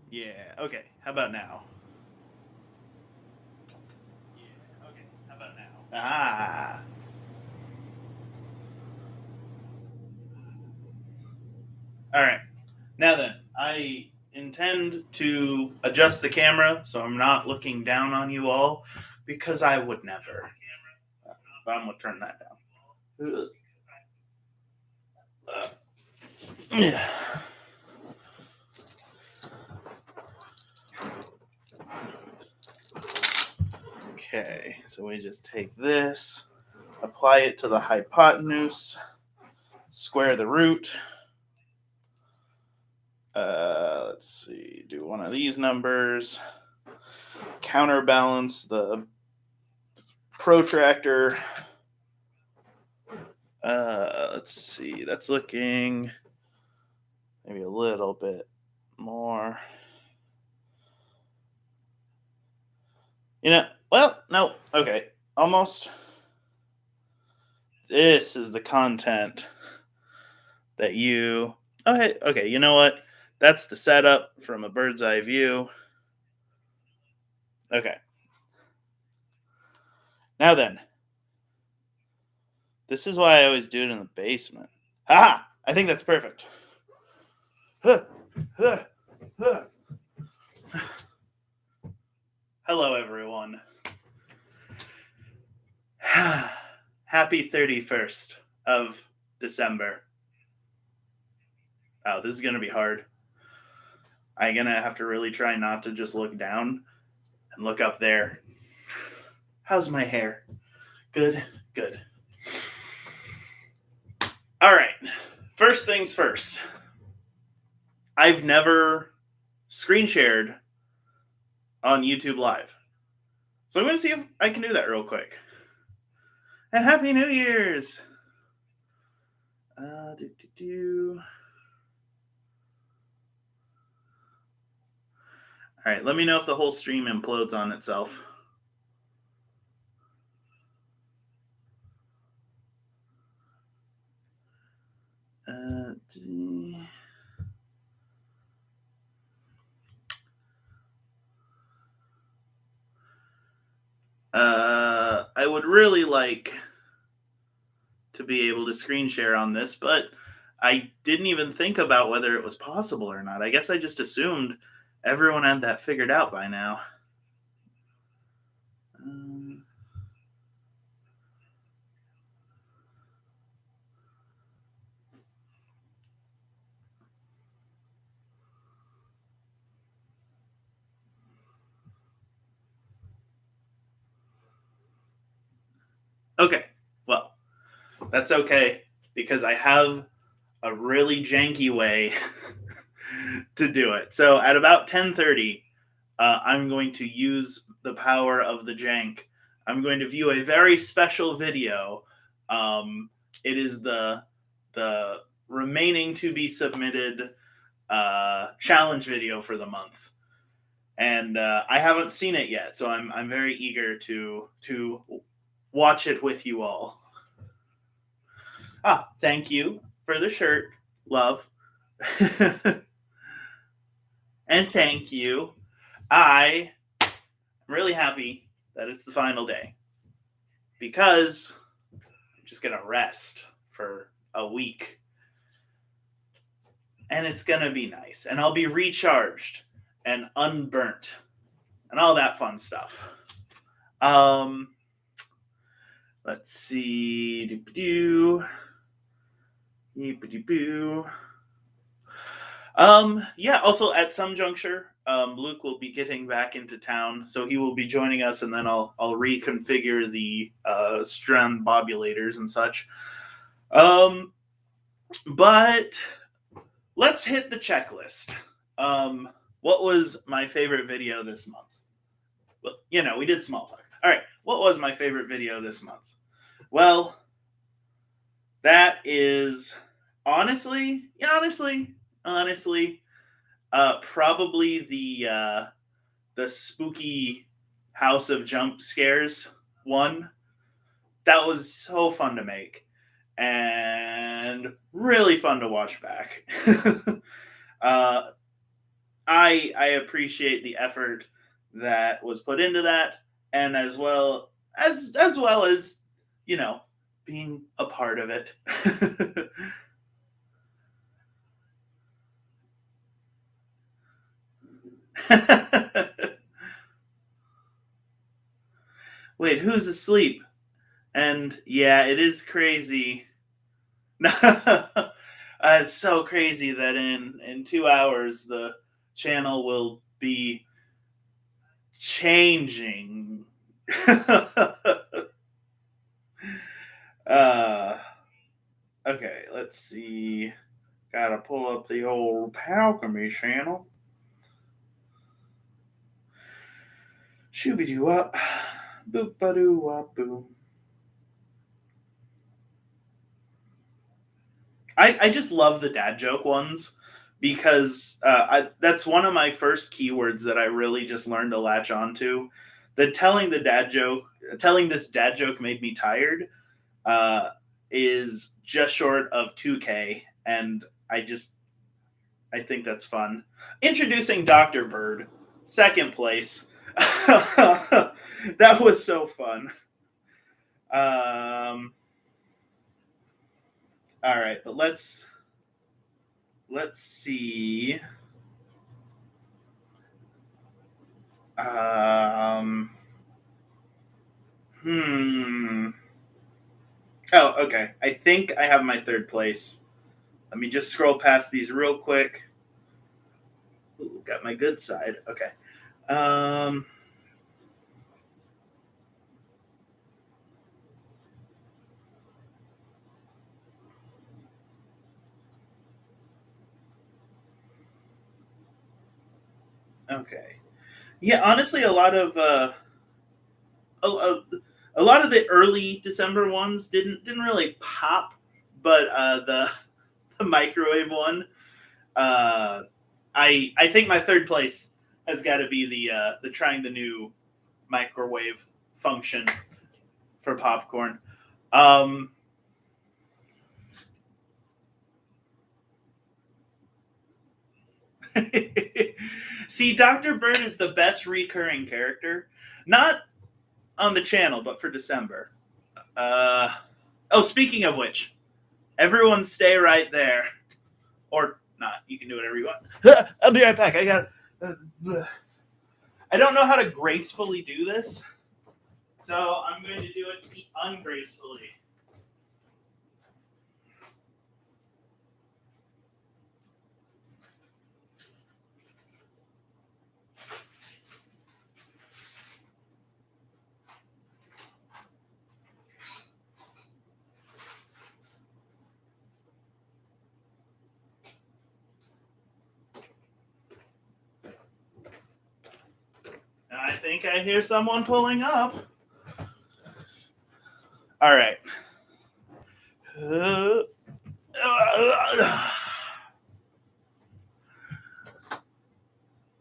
Yeah, okay. How about now? Ah. All right. Now then, I intend to adjust the camera so I'm not looking down on you all because I would never. But I'm going to turn that down. Yeah. Okay, so we just take this, apply it to the hypotenuse, square the root. Let's see, do one of these numbers, counterbalance the protractor. Let's see, that's looking maybe a little bit more. Well, no, okay, almost. This is the content that you. Okay, you know what? That's the setup from a bird's eye view. Okay. Now then, this is why I always do it in the basement. Haha! I think that's perfect. Huh, huh, huh. Hello, everyone. Happy 31st of December. Oh, this is going to be hard. I'm going to have to really try not to just look down and look up there. How's my hair? Good, good. All right. First things first. I've never screen shared on YouTube Live. So I'm going to see if I can do that real quick. And Happy New Year's! All right, let me know if the whole stream implodes on itself. I would really like to be able to screen share on this, but I didn't even think about whether it was possible or not. I guess I just assumed everyone had that figured out by now. Okay, well, that's okay because I have a really janky way to do it. So at about 10:30, I'm going to use the power of the jank. I'm going to view a very special video. It is the remaining to be submitted challenge video for the month, and I haven't seen it yet, so I'm very eager to watch it with you all. Thank you for the shirt, love. And thank you. I'm really happy that it's the final day because I'm just going to rest for a week. And it's going to be nice. And I'll be recharged and unburnt and all that fun stuff. Let's see. Yeah, also at some juncture, Luke will be getting back into town, so he will be joining us, and then I'll reconfigure the strand bobulators and such. But let's hit the checklist. What was my favorite video this month? Well, we did small talk. All right, what was my favorite video this month? Well, that is honestly, probably the spooky House of Jump Scares one. That was so fun to make and really fun to watch back. I appreciate the effort that was put into that, and as well as being a part of it. Wait, who's asleep? And yeah, it is crazy. It's so crazy that in 2 hours the channel will be changing. uh, okay, let's see. Gotta pull up the old Palcamy channel. Shooby doo up. Boop ba doo wop boom. I just love the dad joke ones because that's one of my first keywords that I really just learned to latch onto. Telling this dad joke made me tired uh, is just short of 2K, and I think that's fun. Introducing Dr. Bird, second place. That was so fun. All right, but let's see. Hmm. Oh, okay. I think I have my third place. Let me just scroll past these real quick. Ooh, got my good side. Okay. Okay. Yeah, honestly, a lot of the early December ones didn't really pop, but the microwave one, uh, I think my third place has got to be the trying the new microwave function for popcorn. Um, See, Dr. Bird is the best recurring character, not on the channel, but for December. Oh, speaking of which, everyone stay right there. Or not. You can do whatever you want. I'll be right back. I don't know how to gracefully do this, so I'm going to do it ungracefully. I think I hear someone pulling up. All right.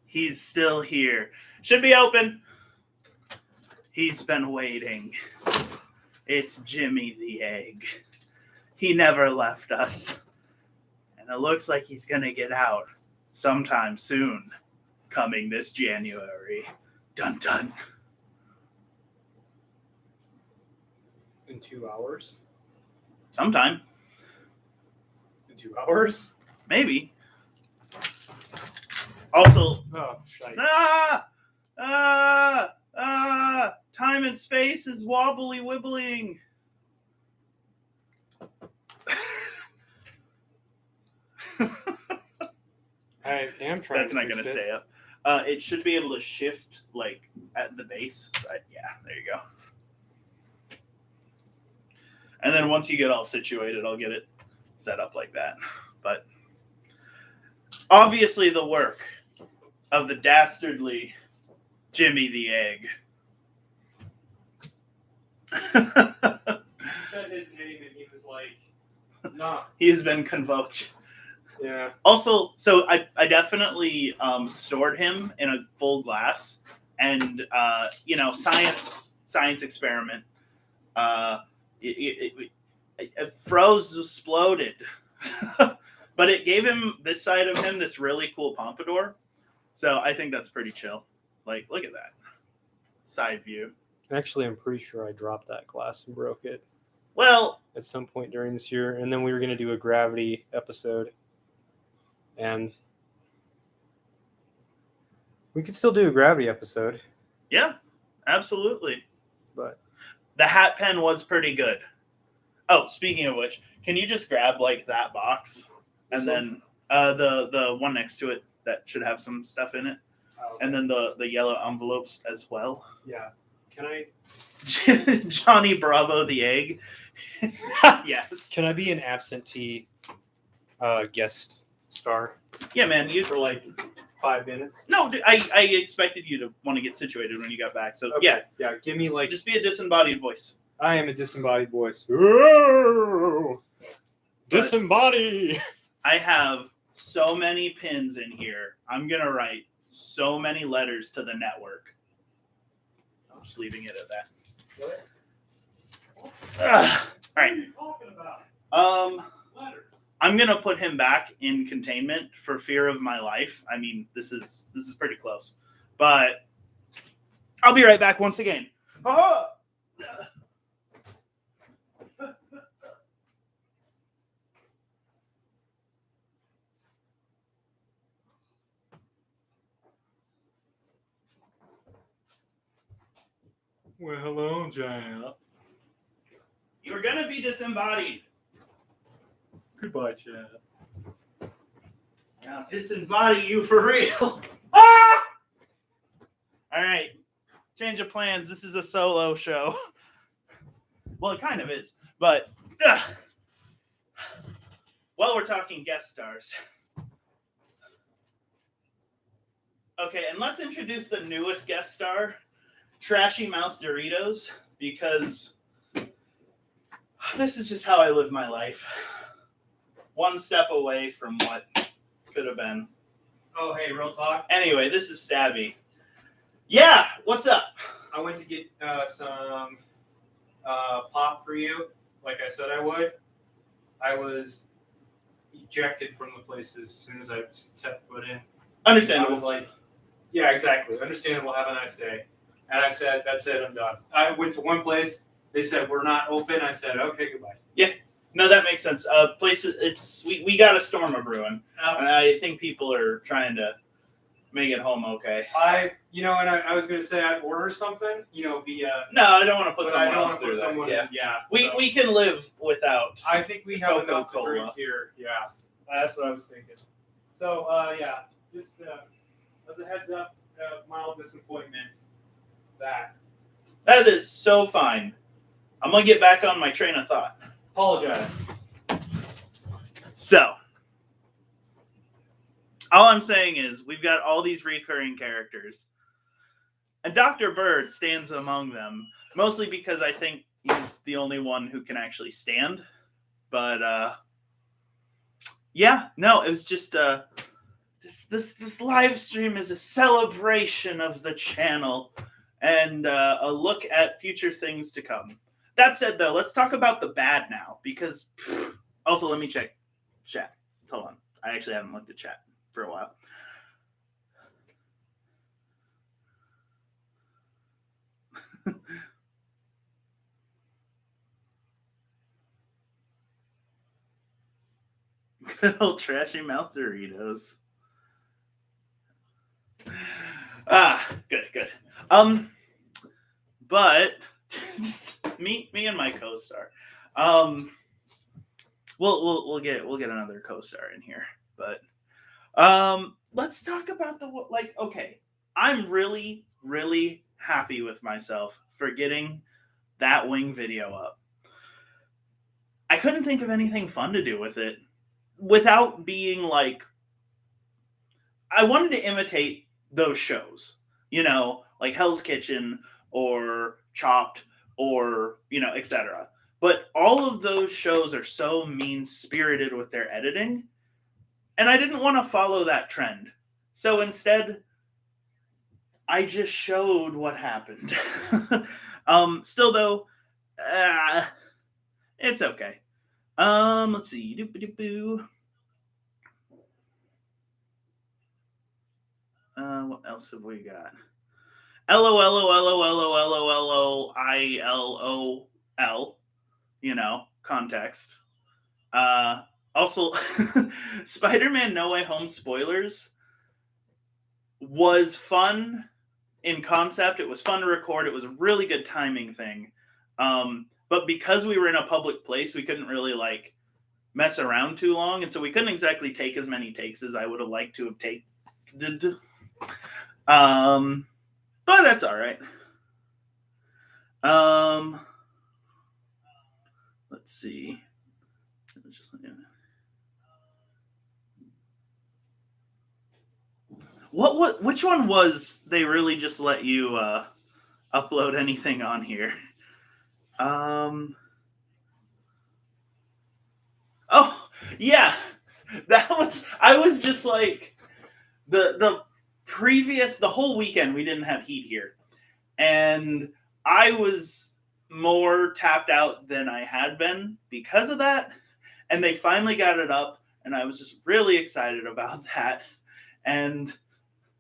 He's still here. Should be open. He's been waiting. It's Jimmy the Egg. He never left us. And it looks like he's going to get out sometime soon, coming this January. Dun dun. In 2 hours? Sometime. In 2 hours? Maybe. Also, oh, shite. Time and space is wobbly wibbling. I am trying. That's not going to stay up. It should be able to shift like at the base side. Yeah, there you go. And then once you get all situated, I'll get it set up like that. But obviously, the work of the dastardly Jimmy the Egg. He said his name and he was like, nah. He has been convoked. Yeah. Also, so I definitely stored him in a full glass, and science experiment. It froze, exploded, but it gave him this side of him this really cool pompadour. So I think that's pretty chill. Like, look at that side view. Actually, I'm pretty sure I dropped that glass and broke it Well, at some point during this year, and then we were going to do a gravity episode, and we could still do a gravity episode, yeah, absolutely. but The hat pen was pretty good. Oh, speaking of which, can you just grab like that box and then the one next to it that should have some stuff in it, and then the yellow envelopes as well. yeah. Can I Johnny Bravo the egg. Yes. can I be an absentee guest star Yeah, man. You for like 5 minutes? no. I expected you to want to get situated when you got back. So Okay. Yeah. Give me like just be a disembodied voice. I am a disembodied voice. Disembody. I have so many pins in here. I'm gonna write so many letters to the network. I'm just leaving it at that. All right. What are you talking about? Letters. I'm gonna put him back in containment for fear of my life. I mean, this is pretty close, but I'll be right back once again. Oh! Well, hello, Jack. You're gonna be disembodied. Goodbye, Chad. Now disembody you for real. Ah! All right. Change of plans. This is a solo show. Well, it kind of is, but well, we're talking guest stars. Okay, and let's introduce the newest guest star, Trashy Mouth Doritos, because this is just how I live my life. One step away from what could have been. Oh, hey, real talk. Anyway, this is Stabby. Yeah, what's up? I went to get some pop for you, like I said I would. I was ejected from the place as soon as I stepped foot in. I Understandable. was like, yeah, exactly. Understandable. Have a nice day. And I said, that's it. I'm done. I went to one place. They said, we're not open. I said, okay, goodbye. No, that makes sense. Places, we got a storm a brewing, and I think people are trying to make it home okay. I was going to say I'd order something, via. No, I don't want to put But I someone don't else want to through put that. someone Yeah. in. Yeah. So We can live without. I think we have enough to Coca-Cola. drink here. Yeah. That's what I was thinking. So, yeah. Just as a heads up, mild disappointment. That is so fine. I'm gonna get back on my train of thought. Apologize. So, all I'm saying is we've got all these recurring characters, and Dr. Bird stands among them, mostly because I think he's the only one who can actually stand. But yeah, no, it was just this live stream is a celebration of the channel and a look at future things to come. That said, though, let's talk about the bad now, because also let me check chat. Hold on, I actually haven't looked at chat for a while. Good old Trashy Mouth Doritos. Good. But just me and my co-star. We'll get another co-star in here, but let's talk about okay, I'm really happy with myself for getting that wing video up. I couldn't think of anything fun to do with it without being like, I wanted to imitate those shows, like Hell's Kitchen or Chopped or, etc. But all of those shows are so mean-spirited with their editing, and I didn't want to follow that trend. So instead, I just showed what happened. Still, though, it's okay. Let's see. Doop-a-doop-boo. What else have we got? LOLOLOLOLOLOILOL. Context. Also, Spider-Man No Way Home spoilers was fun in concept. It was fun to record. It was a really good timing thing. But because we were in a public place, we couldn't really mess around too long, and so we couldn't exactly take as many takes as I would have liked to have taken. But that's all right. Let's see. Which one was they really just let you upload anything on here? Oh yeah, I was just like the whole weekend we didn't have heat here, and I was more tapped out than I had been because of that, and they finally got it up, and I was just really excited about that, and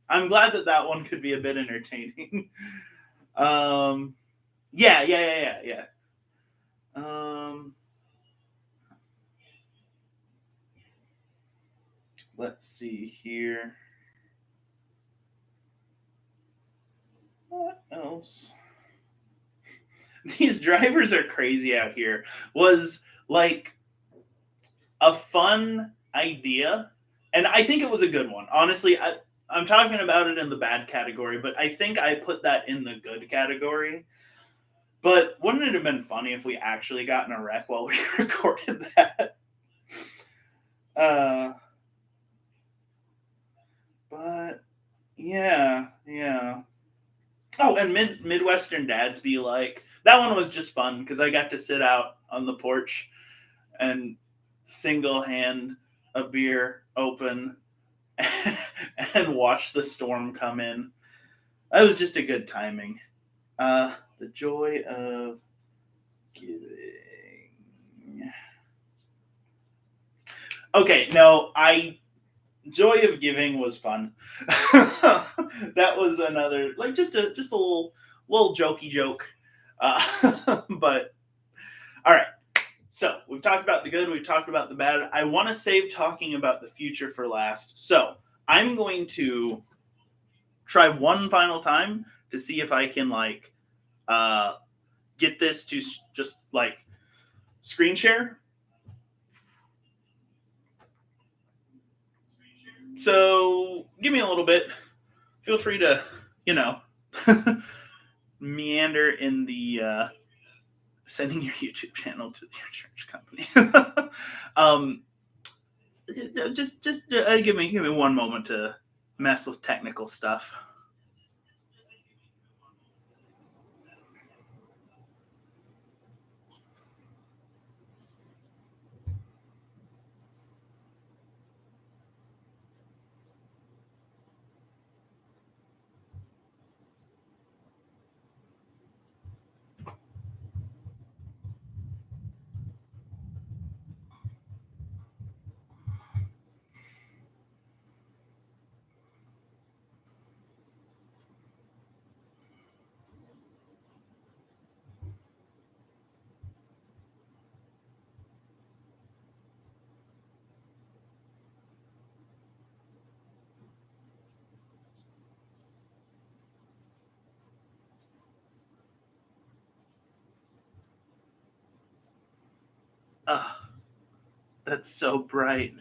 I'm glad that one could be a bit entertaining. Yeah. Let's see here. What else? These drivers are crazy out here was like a fun idea, and I think it was a good one. Honestly, I'm talking about it in the bad category, but I think I put that in the good category. But wouldn't it have been funny if we actually got in a wreck while we recorded that? But yeah. Oh, and Midwestern Dads Be Like. That one was just fun because I got to sit out on the porch and single hand a beer open and watch the storm come in. That was just a good timing. The joy of giving. Okay, no, joy of giving was fun. That was another just a little jokey joke. But all right. So we've talked about the good, we've talked about the bad. I want to save talking about the future for last. So I'm going to try one final time to see if I can get this to just screen share. So give me a little bit. Feel free to, meander in the sending your YouTube channel to your church company. Just give me one moment to mess with technical stuff. That's so bright.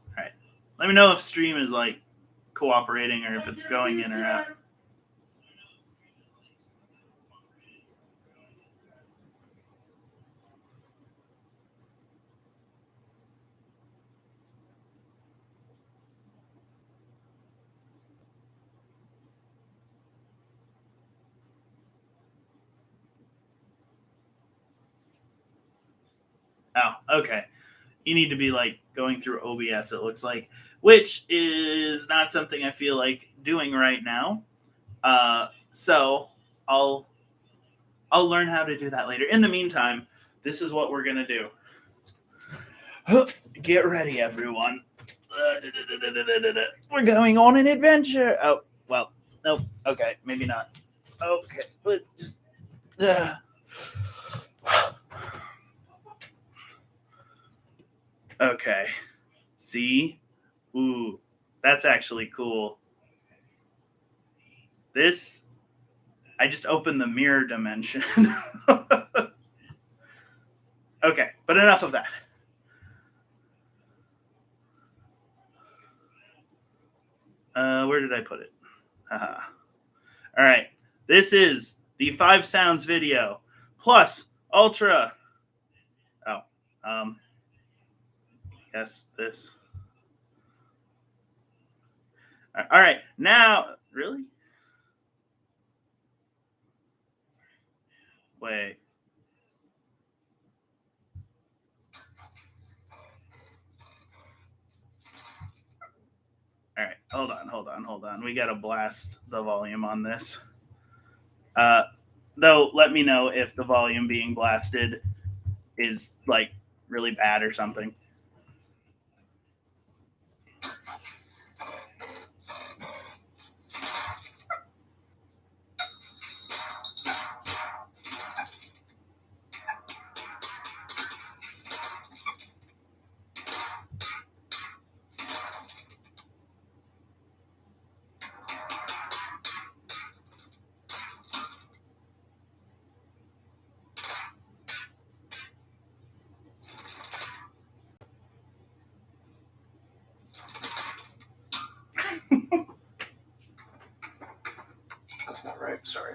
All right. Let me know if stream is cooperating or if it's going in or out. Oh, okay. You need to be going through OBS, it looks like, which is not something I feel like doing right now. So I'll learn how to do that later. In the meantime, this is what we're gonna do. Get ready, everyone. We're going on an adventure. Oh, well, nope. Okay, maybe not. Okay, but just. Okay. See? Ooh, that's actually cool. This, I just opened the mirror dimension. Okay, but enough of that. Where did I put it? Haha. All right. This is the 5 sounds video plus ultra. Oh, yes, this. All right. Now, really? Wait. All right. Hold on. We got to blast the volume on this. Though, let me know if the volume being blasted is like really bad or something. That's not right. Sorry.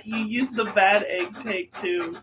You used the bad egg take too.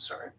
Sorry.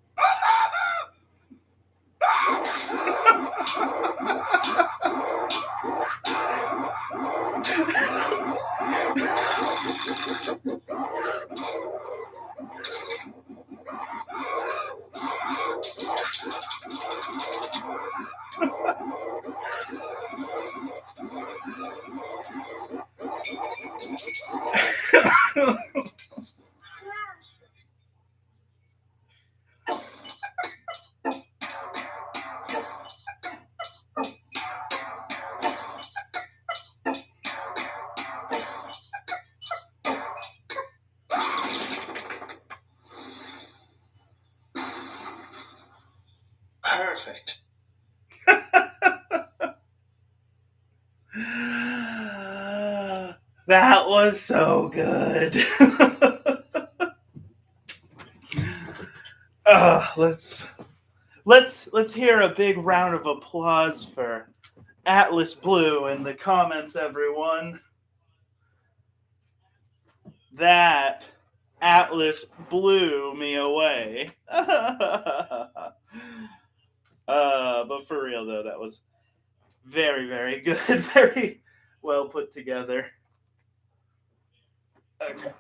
Perfect. That was so good. Let's hear a big round of applause for Atlas Blue in the comments, everyone. That Atlas blew me away. But for real though, that was very, very good. Very well put together. Okay.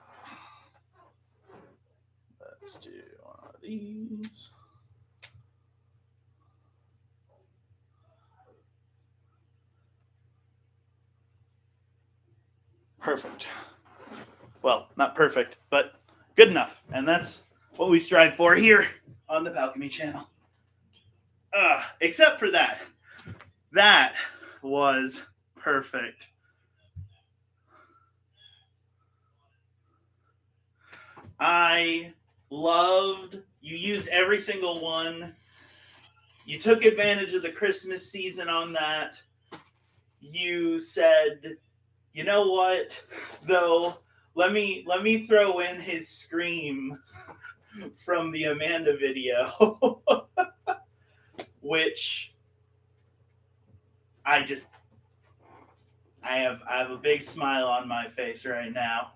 Let's do one of these. Perfect. Well, not perfect, but good enough. And that's what we strive for here on the Alchemy channel. Except for that. That was perfect. I loved, you used every single one. You took advantage of the Christmas season on that. You said, you know what, though, let me throw in his scream from the Amanda video, which I have a big smile on my face right now.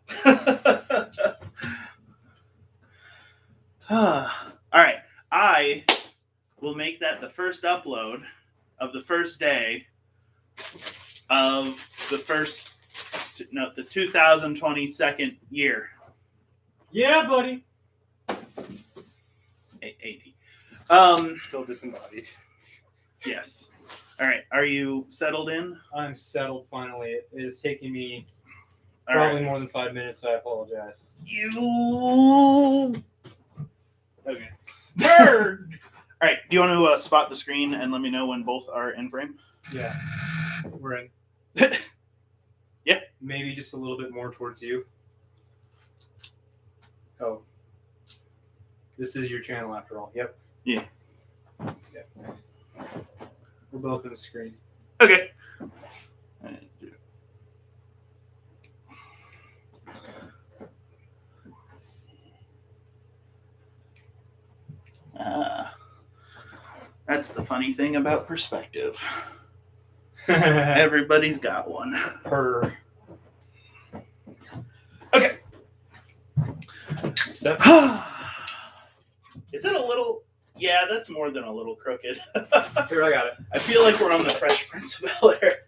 All right, I will make that the first upload of the first day of the the 2022nd year. Yeah, buddy. 80. Still disembodied. Yes. All right. Are you settled in? I'm settled finally. It is taking me All probably right. more than 5 minutes. I apologize. You. Okay. Bird. All right. Do you want to spot the screen and let me know when both are in frame? Yeah. We're in. Yeah. Maybe just a little bit more towards you. Oh. This is your channel after all. Yep. Yeah. Yep. We're both in the screen. Okay. That's the funny thing about perspective. Everybody's got one. Per. Okay. Seven. Is it a little? Yeah, that's more than a little crooked. Here, I got it. I feel like we're on the Fresh Prince of Bel-Air.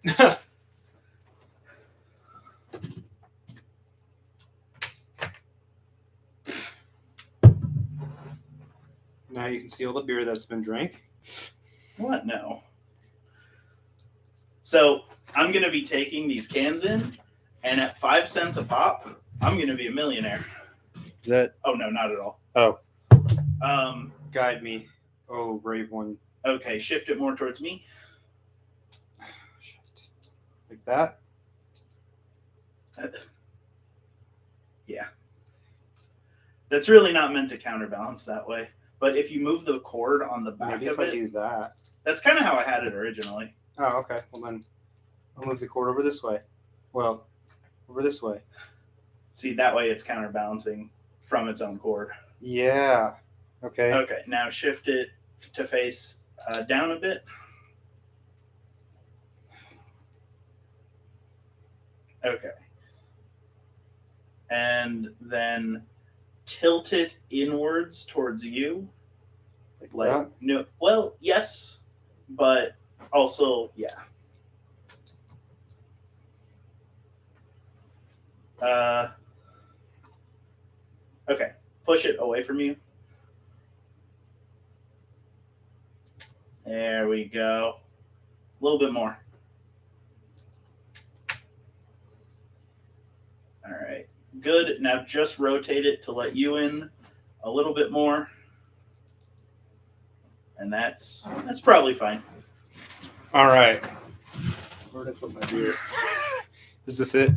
Now you can see all the beer that's been drank. What? No. So I'm going to be taking these cans in, and at 5 cents a pop, I'm going to be a millionaire. Is that? Oh, no, not at all. Oh. Guide me. Oh, brave one. Okay, shift it more towards me. Shit. Like that? Yeah. That's really not meant to counterbalance that way. But if you move the cord on the back Maybe of if I it, do that. that's kind of how I had it originally. Oh, okay. Well, then I'll move the cord over this way. Well, over this way. See, that way it's counterbalancing from its own cord. Yeah. Okay. Okay, now shift it to face down a bit. Okay. And then tilt it inwards towards you. Like that? no, well, yes, but also yeah. Okay, push it away from you. There we go. A little bit more. All right, good. Now just rotate it to let you in a little bit more, and that's probably fine. All right. Where did I put my beer? Is this it?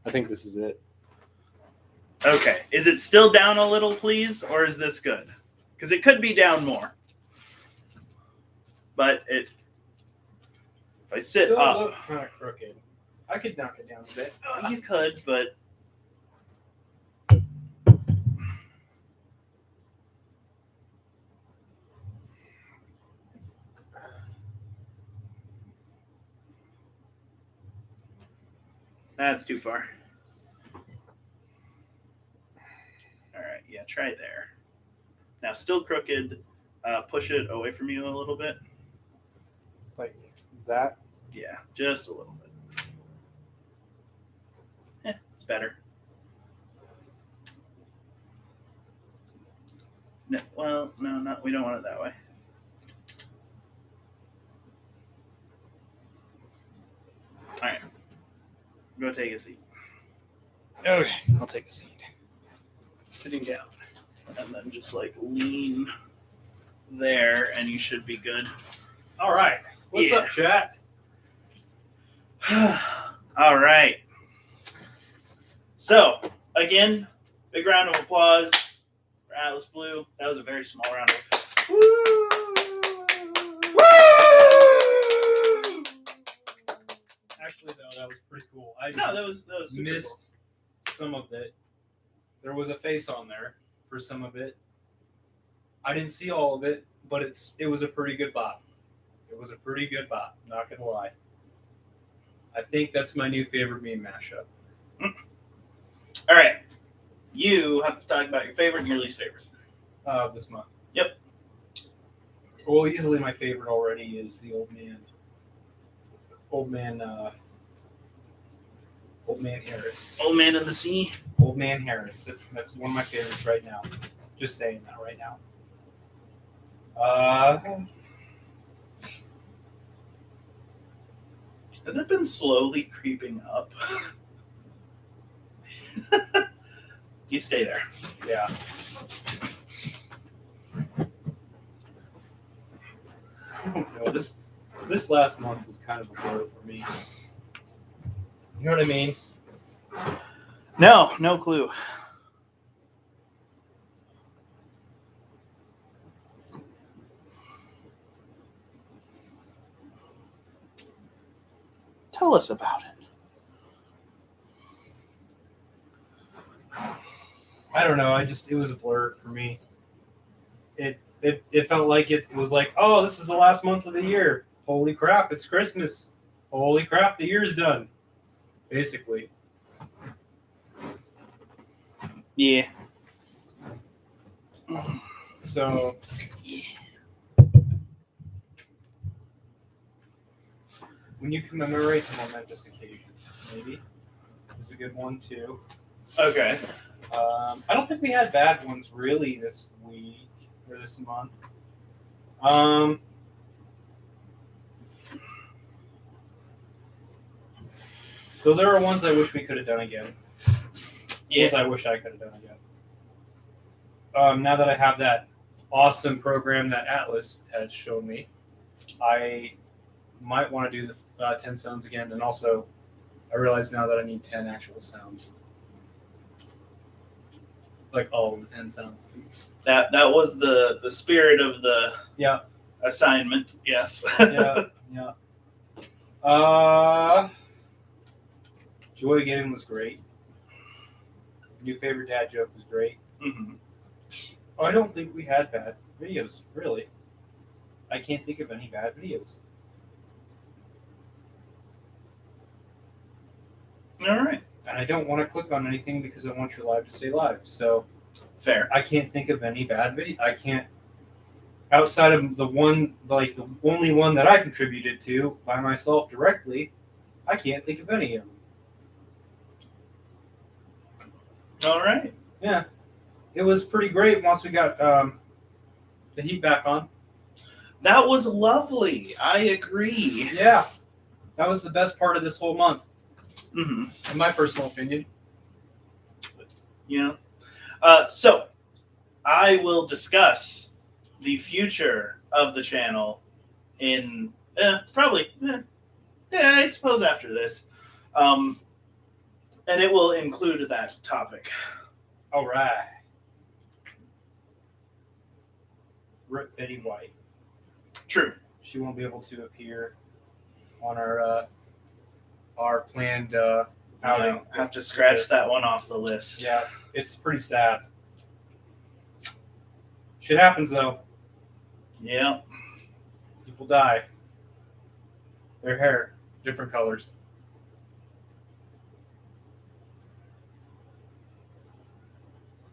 I think this is it. Okay, is it still down a little, please, or is this good? Because it could be down more. But if I sit Still up, look kind of crooked. I could knock it down a bit. you could, but that's too far. All right, yeah, try there. Now, still crooked. Push it away from you a little bit. Like that. Yeah, just a little bit. It's better. No, well, no, we don't want it that way. All right, go take a seat. Okay, I'll take a seat. Sitting down. And then just like lean there, and you should be good. All right. What's Yeah. up, chat? All right. So, again, big round of applause for Atlas Blue. That was a very small round of Actually, though, that was pretty cool. I No, that was super missed some of it. There was a face on there for some of it. I didn't see all of it, but it was a pretty good bop. It was a pretty good bop, not gonna lie. I think that's my new favorite meme mashup. cool. All right. You have to talk about your favorite and your least favorite. This month. Yep. Well, easily my favorite already is the Old Man Harris. Old Man in the Sea. Old Man Harris. That's one of my favorites right now. Just saying that right now. Has it been slowly creeping up? You stay there. Yeah. I don't know. This last month was kind of a blur for me. You know what I mean? No clue. Tell us about it. I don't know. It was a blur for me. It felt like it was like, oh, this is the last month of the year. Holy crap, it's Christmas. Holy crap, the year's done. Basically. Yeah. So when you commemorate the momentous occasion, maybe is a good one too. Okay. I don't think we had bad ones really this week or this month. Though there are ones I wish we could have done again. Yeah. Ones I wish I could have done again. Now that I have that awesome program that Atlas had shown me, I might want to do the 10 sounds again. And also, I realize now that I need 10 actual sounds. Like all of the 10 sounds. That was the spirit of the Yeah. assignment. Yes. Yeah. Joy Getting was great. New favorite dad joke was great. Mm-hmm. I don't think we had bad videos, really. I can't think of any bad videos. All right. And I don't want to click on anything because I want your live to stay live. So Fair. I can't think of any bad video. I outside of the one, like the only one that I contributed to by myself directly, I can't think of any of them. All right. Yeah, it was pretty great once we got the heat back on. That was lovely. I agree. Yeah, that was the best part of this whole month, Mm-hmm. in my personal opinion. Yeah. So I will discuss the future of the channel in probably, I suppose after this. And it will include that topic. All right. Rip Betty White. True. She won't be able to appear on our planned outing. I have to scratch that one off the list. Yeah, it's pretty sad. Shit happens though. Yeah. People die. Their hair, different colors.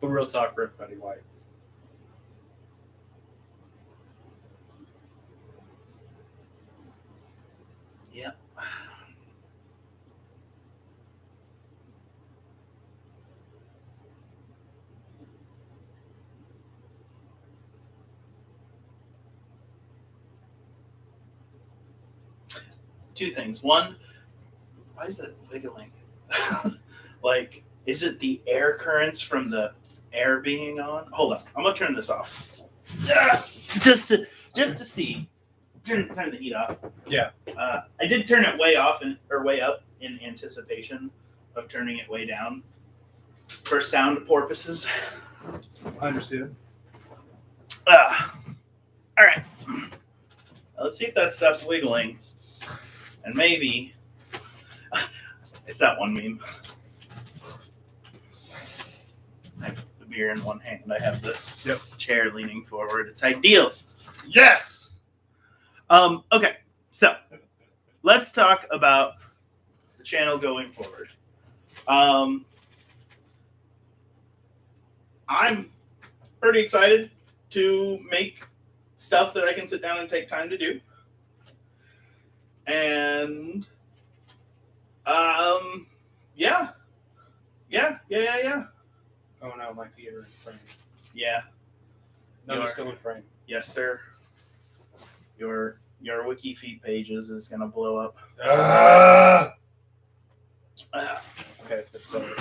But real talk, Rip Betty White. Yeah. Two things. One, why is that wiggling? Like, is it the air currents from the air being on? Hold on, I'm gonna turn this off. Just to see. Turn the heat off. Yeah. I did turn it way off or way up in anticipation of turning it way down for sound purposes. Understood. All right. Let's see if that stops wiggling. And maybe it's that one meme. I have the beer in one hand. I have the chair leaning forward. It's ideal. Yes. Okay, so let's talk about the channel going forward. I'm pretty excited to make stuff that I can sit down and take time to do. And yeah. Oh no, my feet are in frame. Yeah. No, they're still in frame. Yes, sir. Your wiki feed pages is gonna blow up. Okay, that's better.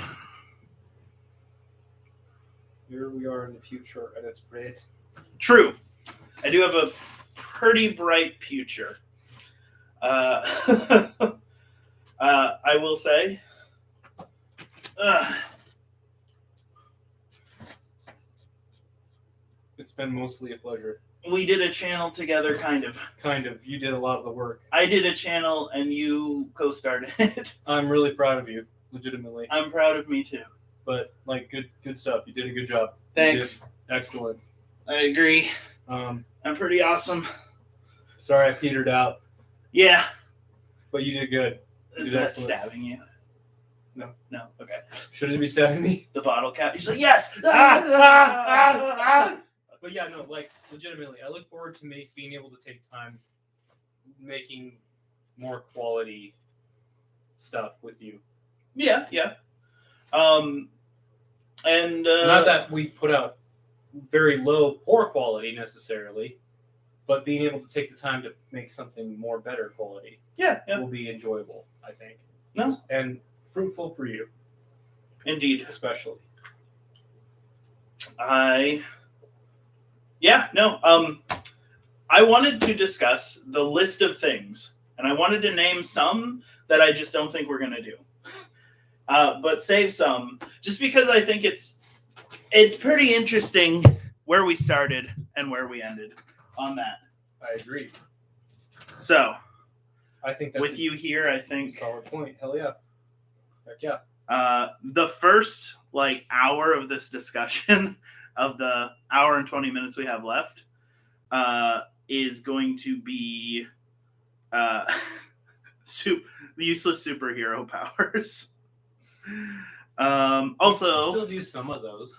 Here we are in the future, and it's great. True. I do have a pretty bright future. I will say. It's been mostly a pleasure. We did a channel together, kind of. Kind of. You did a lot of the work. I did a channel, and you co-started it. I'm really proud of you, legitimately. I'm proud of me too. But like, good stuff. You did a good job. Thanks. Excellent. I agree. I'm pretty awesome. Sorry I petered out, Yeah. but you did good. Is Dude, that excellent. stabbing you? No. No. Okay. Should it be stabbing me? The bottle cap. He's like, yes. But yeah, no, like legitimately, I look forward to being able to take time making more quality stuff with you. Yeah. And Not that we put out very low, poor quality necessarily, but being able to take the time to make something more better quality will be enjoyable, I think. No. And fruitful for you, Indeed. especially. I wanted to discuss the list of things, and I wanted to name some that I just don't think we're going to do. But save some, just because I think it's pretty interesting where we started and where we ended on that. I agree. So, I think that's with you here, I think solid point. Hell yeah. Heck yeah. the first hour of this discussion of the hour and 20 minutes we have left is going to be useless superhero powers. Also, Also, still do some of those.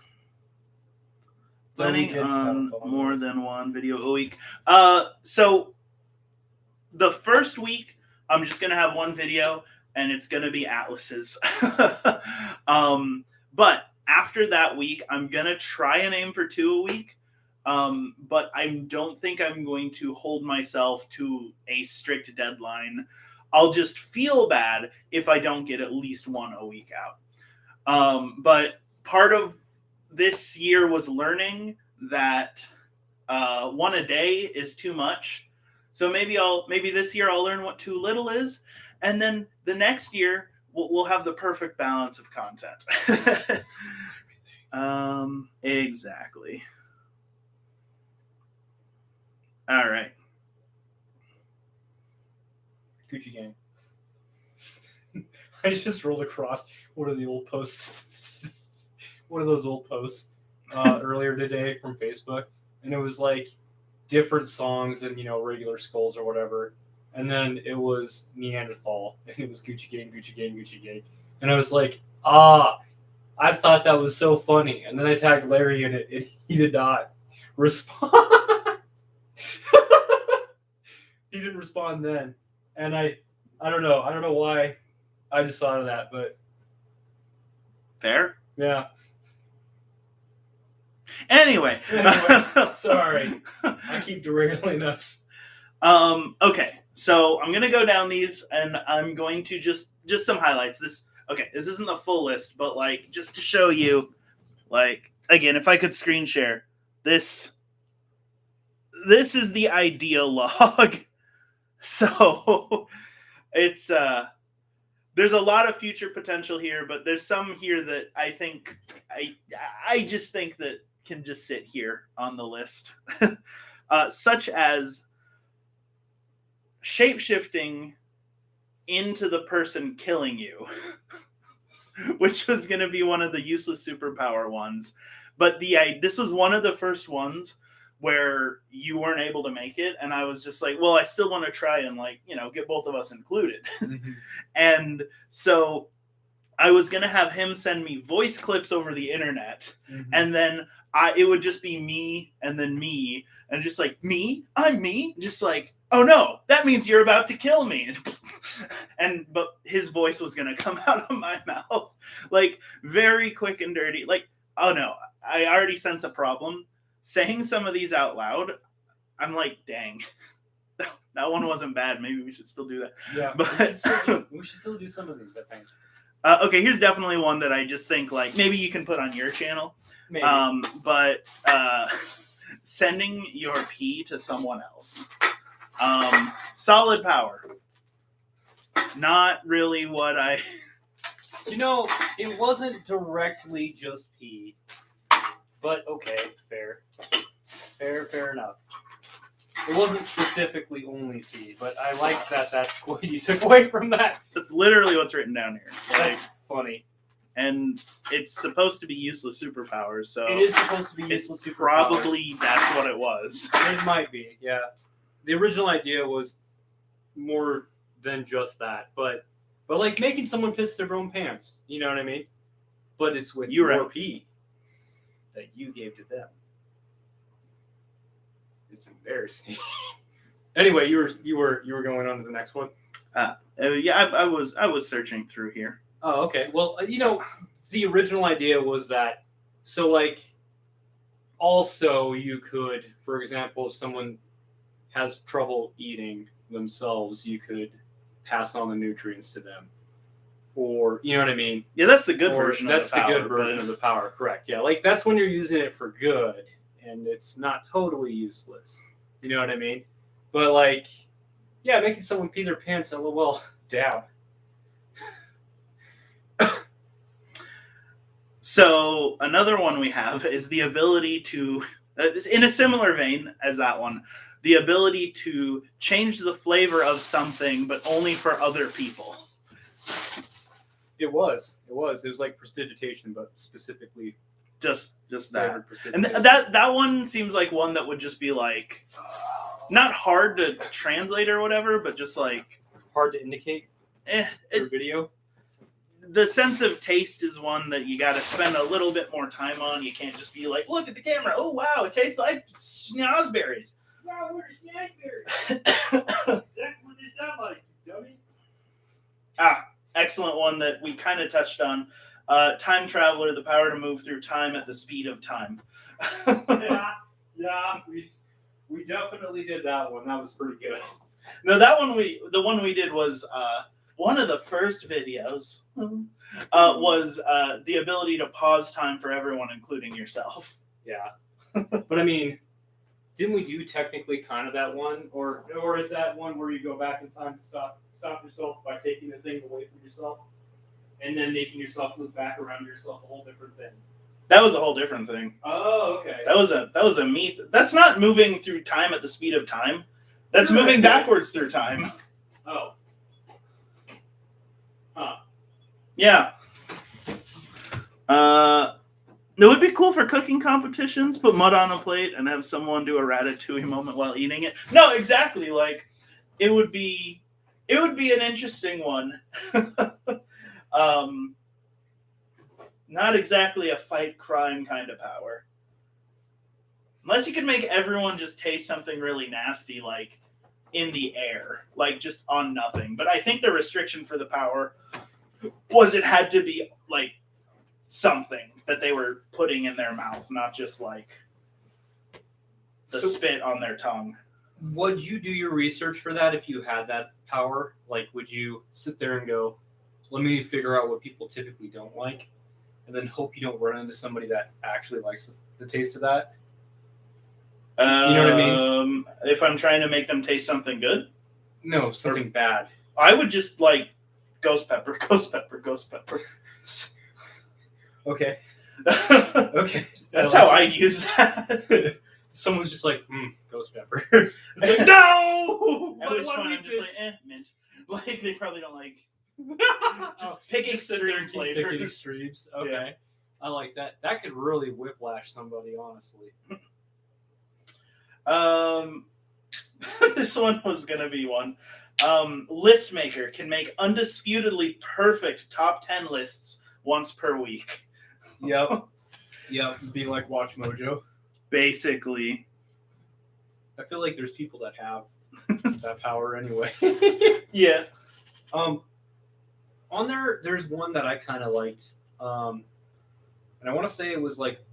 planning did on start more than one video a week. So the first week, I'm just gonna have one video, and it's gonna be atlases. But after that week, I'm gonna try and aim for 2 a week. But I don't think I'm going to hold myself to a strict deadline. I'll just feel bad if I don't get at least 1 a week out. But part of this year was learning that 1 a day is too much. So maybe this year I'll learn what too little is, and then the next year we'll have the perfect balance of content. Exactly. All right. Gucci Gang. I just rolled across one of the old posts, one of those old posts earlier today from Facebook, and it was like different songs and regular skulls or whatever, and then it was Neanderthal, and it was Gucci Gang, Gucci Gang, Gucci Gang, and I was like, I thought that was so funny, and then I tagged Larry in it, and he did not respond. He didn't respond then, and I don't know why I just thought of that, but Fair. yeah. Anyway, Sorry, I keep derailing us. Okay, so I'm gonna go down these, and I'm going to just some highlights. This isn't the full list, but like just to show you, like again, if I could screen share this is the ideal log. So it's there's a lot of future potential here, but there's some here that I think I just think that can just sit here on the list, such as shapeshifting into the person killing you, which was going to be one of the useless superpower ones. But this was one of the first ones where you weren't able to make it, and I was just like, well, I still want to try and get both of us included. Mm-hmm. And so I was going to have him send me voice clips over the internet, mm-hmm. and then it would just be me and then me, and just like, me? I'm me? Just like, oh no, that means you're about to kill me. But his voice was going to come out of my mouth, like very quick and dirty. Like, oh no, I already sense a problem. Saying some of these out loud, I'm like, dang, that one wasn't bad. Maybe we should still do that. Yeah, but we should still do some of these, I think. Okay, here's definitely one that I just think like maybe you can put on your channel. Maybe. But sending your pee to someone else. Solid power. Not really what I... it wasn't directly just pee. But okay, fair enough. It wasn't specifically only pee, but I like that that's what you took away from that. That's literally what's written down here. That's funny. And it's supposed to be useless superpowers, so... It is supposed to be useless superpowers. Probably that's what it was. It might be, yeah. The original idea was more than just that, but like making someone piss their own pants, you know what I mean? But it's with your pee that you gave to them. It's embarrassing. Anyway, you were going on to the next one. Yeah, I was searching through here. Oh, okay. Well, the original idea was that also you could, for example, if someone has trouble eating themselves, you could pass on the nutrients to them. Or, you know what I mean? Yeah, that's the good version of the power. That's the good version of the power, correct. Yeah, that's when you're using it for good, and it's not totally useless. You know what I mean? But, making someone pee their pants, LOL, dab. So, another one we have is the ability to, in a similar vein as that one, the ability to change the flavor of something, but only for other people. It was like prestidigitation, but specifically just that. And that one seems like one that would just be like not hard to translate or whatever, but just like hard to indicate through video. the sense of taste is one that you got to spend a little bit more time on. You can't just be like, look at the camera. Oh, wow, it tastes like schnozberries. Wow, what are snazberries? Exactly what they sound like, dummy. Excellent one that we kind of touched on. Time Traveler, the power to move through time at the speed of time. Yeah, we definitely did that one. That was pretty good. No, the one we did was one of the first videos. Was the ability to pause time for everyone, including yourself. Yeah, but I mean, didn't we do technically kind of that one, or is that one where you go back in time to stop yourself by taking the thing away from yourself, and then making yourself loop back around yourself, a whole different thing? That was a whole different thing. Oh, okay. That was a me. That's not moving through time at the speed of time. That's moving backwards through time. Oh. Huh. Yeah. It would be cool for cooking competitions. Put mud on a plate and have someone do a ratatouille moment while eating it. No, exactly. Like it would be an interesting one. Not exactly a fight crime kind of power. Unless you could make everyone just taste something really nasty, like in the air, like just on nothing. But I think the restriction for the power was it had to be like something that they were putting in their mouth, not just like the spit on their tongue. Would you do your research for that if you had that power? Like, would you sit there and go, let me figure out what people typically don't like, and then hope you don't run into somebody that actually likes the taste of that? You know what I mean? If I'm trying to make them taste something good? No, something bad. I would just like ghost pepper. Okay. Okay. That's how I'd use that. Someone's just like, ghost pepper. It's like, no! At which point I'm just like, mint. Like, they probably don't like just picking extreme flavors. Picking extremes. Okay. Yeah. I like that. That could really whiplash somebody, honestly. This one was going to be one. List maker can make undisputedly perfect top 10 lists once per week. Yep. Be like Watch Mojo. Basically. I feel like there's people that have that power anyway. Yeah. On there's one that I kind of liked. And I want to say it was like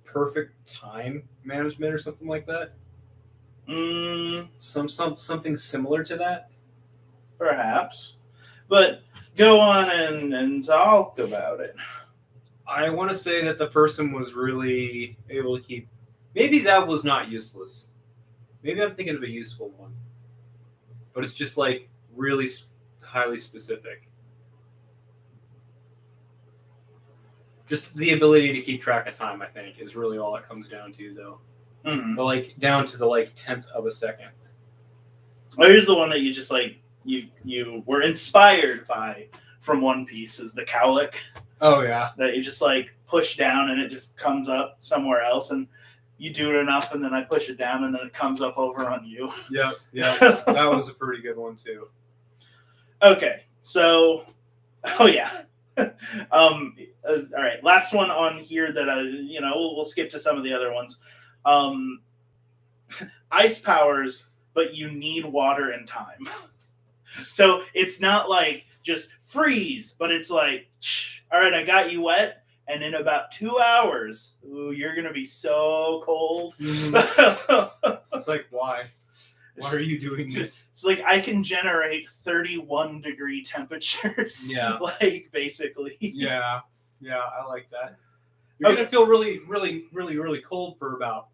perfect time management or something like that. Something similar to that. Perhaps. But go on and talk about it. I want to say that the person was really able to keep... Maybe that was not useless. Maybe I'm thinking of a useful one. But it's just like really highly specific. Just the ability to keep track of time, I think, is really all it comes down to, though. Mm-hmm. But like down to the like 10th of a second. Oh, here's the one that you just like you were inspired by from One Piece is the cowlick. Oh yeah. That you just like push down and it just comes up somewhere else, and you do it enough, and then I push it down, and then it comes up over on you. Yeah. That was a pretty good one too. Okay, so oh yeah. All right, last one on here that we'll skip to some of the other ones. Ice powers, but you need water and time. So it's not like just freeze, but it's like, all right, I got you wet, and in about 2 hours, you're gonna be so cold. It's like, why? Why are you doing this? It's like I can generate 31 degree temperatures. Yeah. Like basically. Yeah, I like that. You're gonna feel really, really, really, really cold for about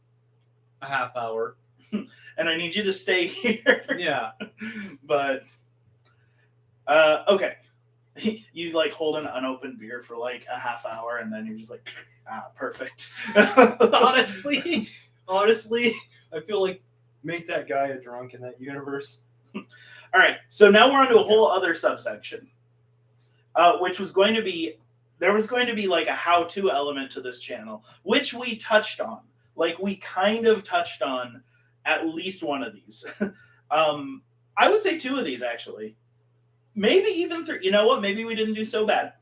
a half hour. And I need you to stay here. Yeah. But okay. You like hold an unopened beer for like a half hour, and then you're just like, perfect. Honestly, I feel like make that guy a drunk in that universe. All right, so now we're on to a whole other subsection, which was going to be, there was going to be like a how-to element to this channel, which we touched on. Like we kind of touched on at least one of these. I would say 2 of these actually. Maybe even 3. You know what? Maybe we didn't do so bad.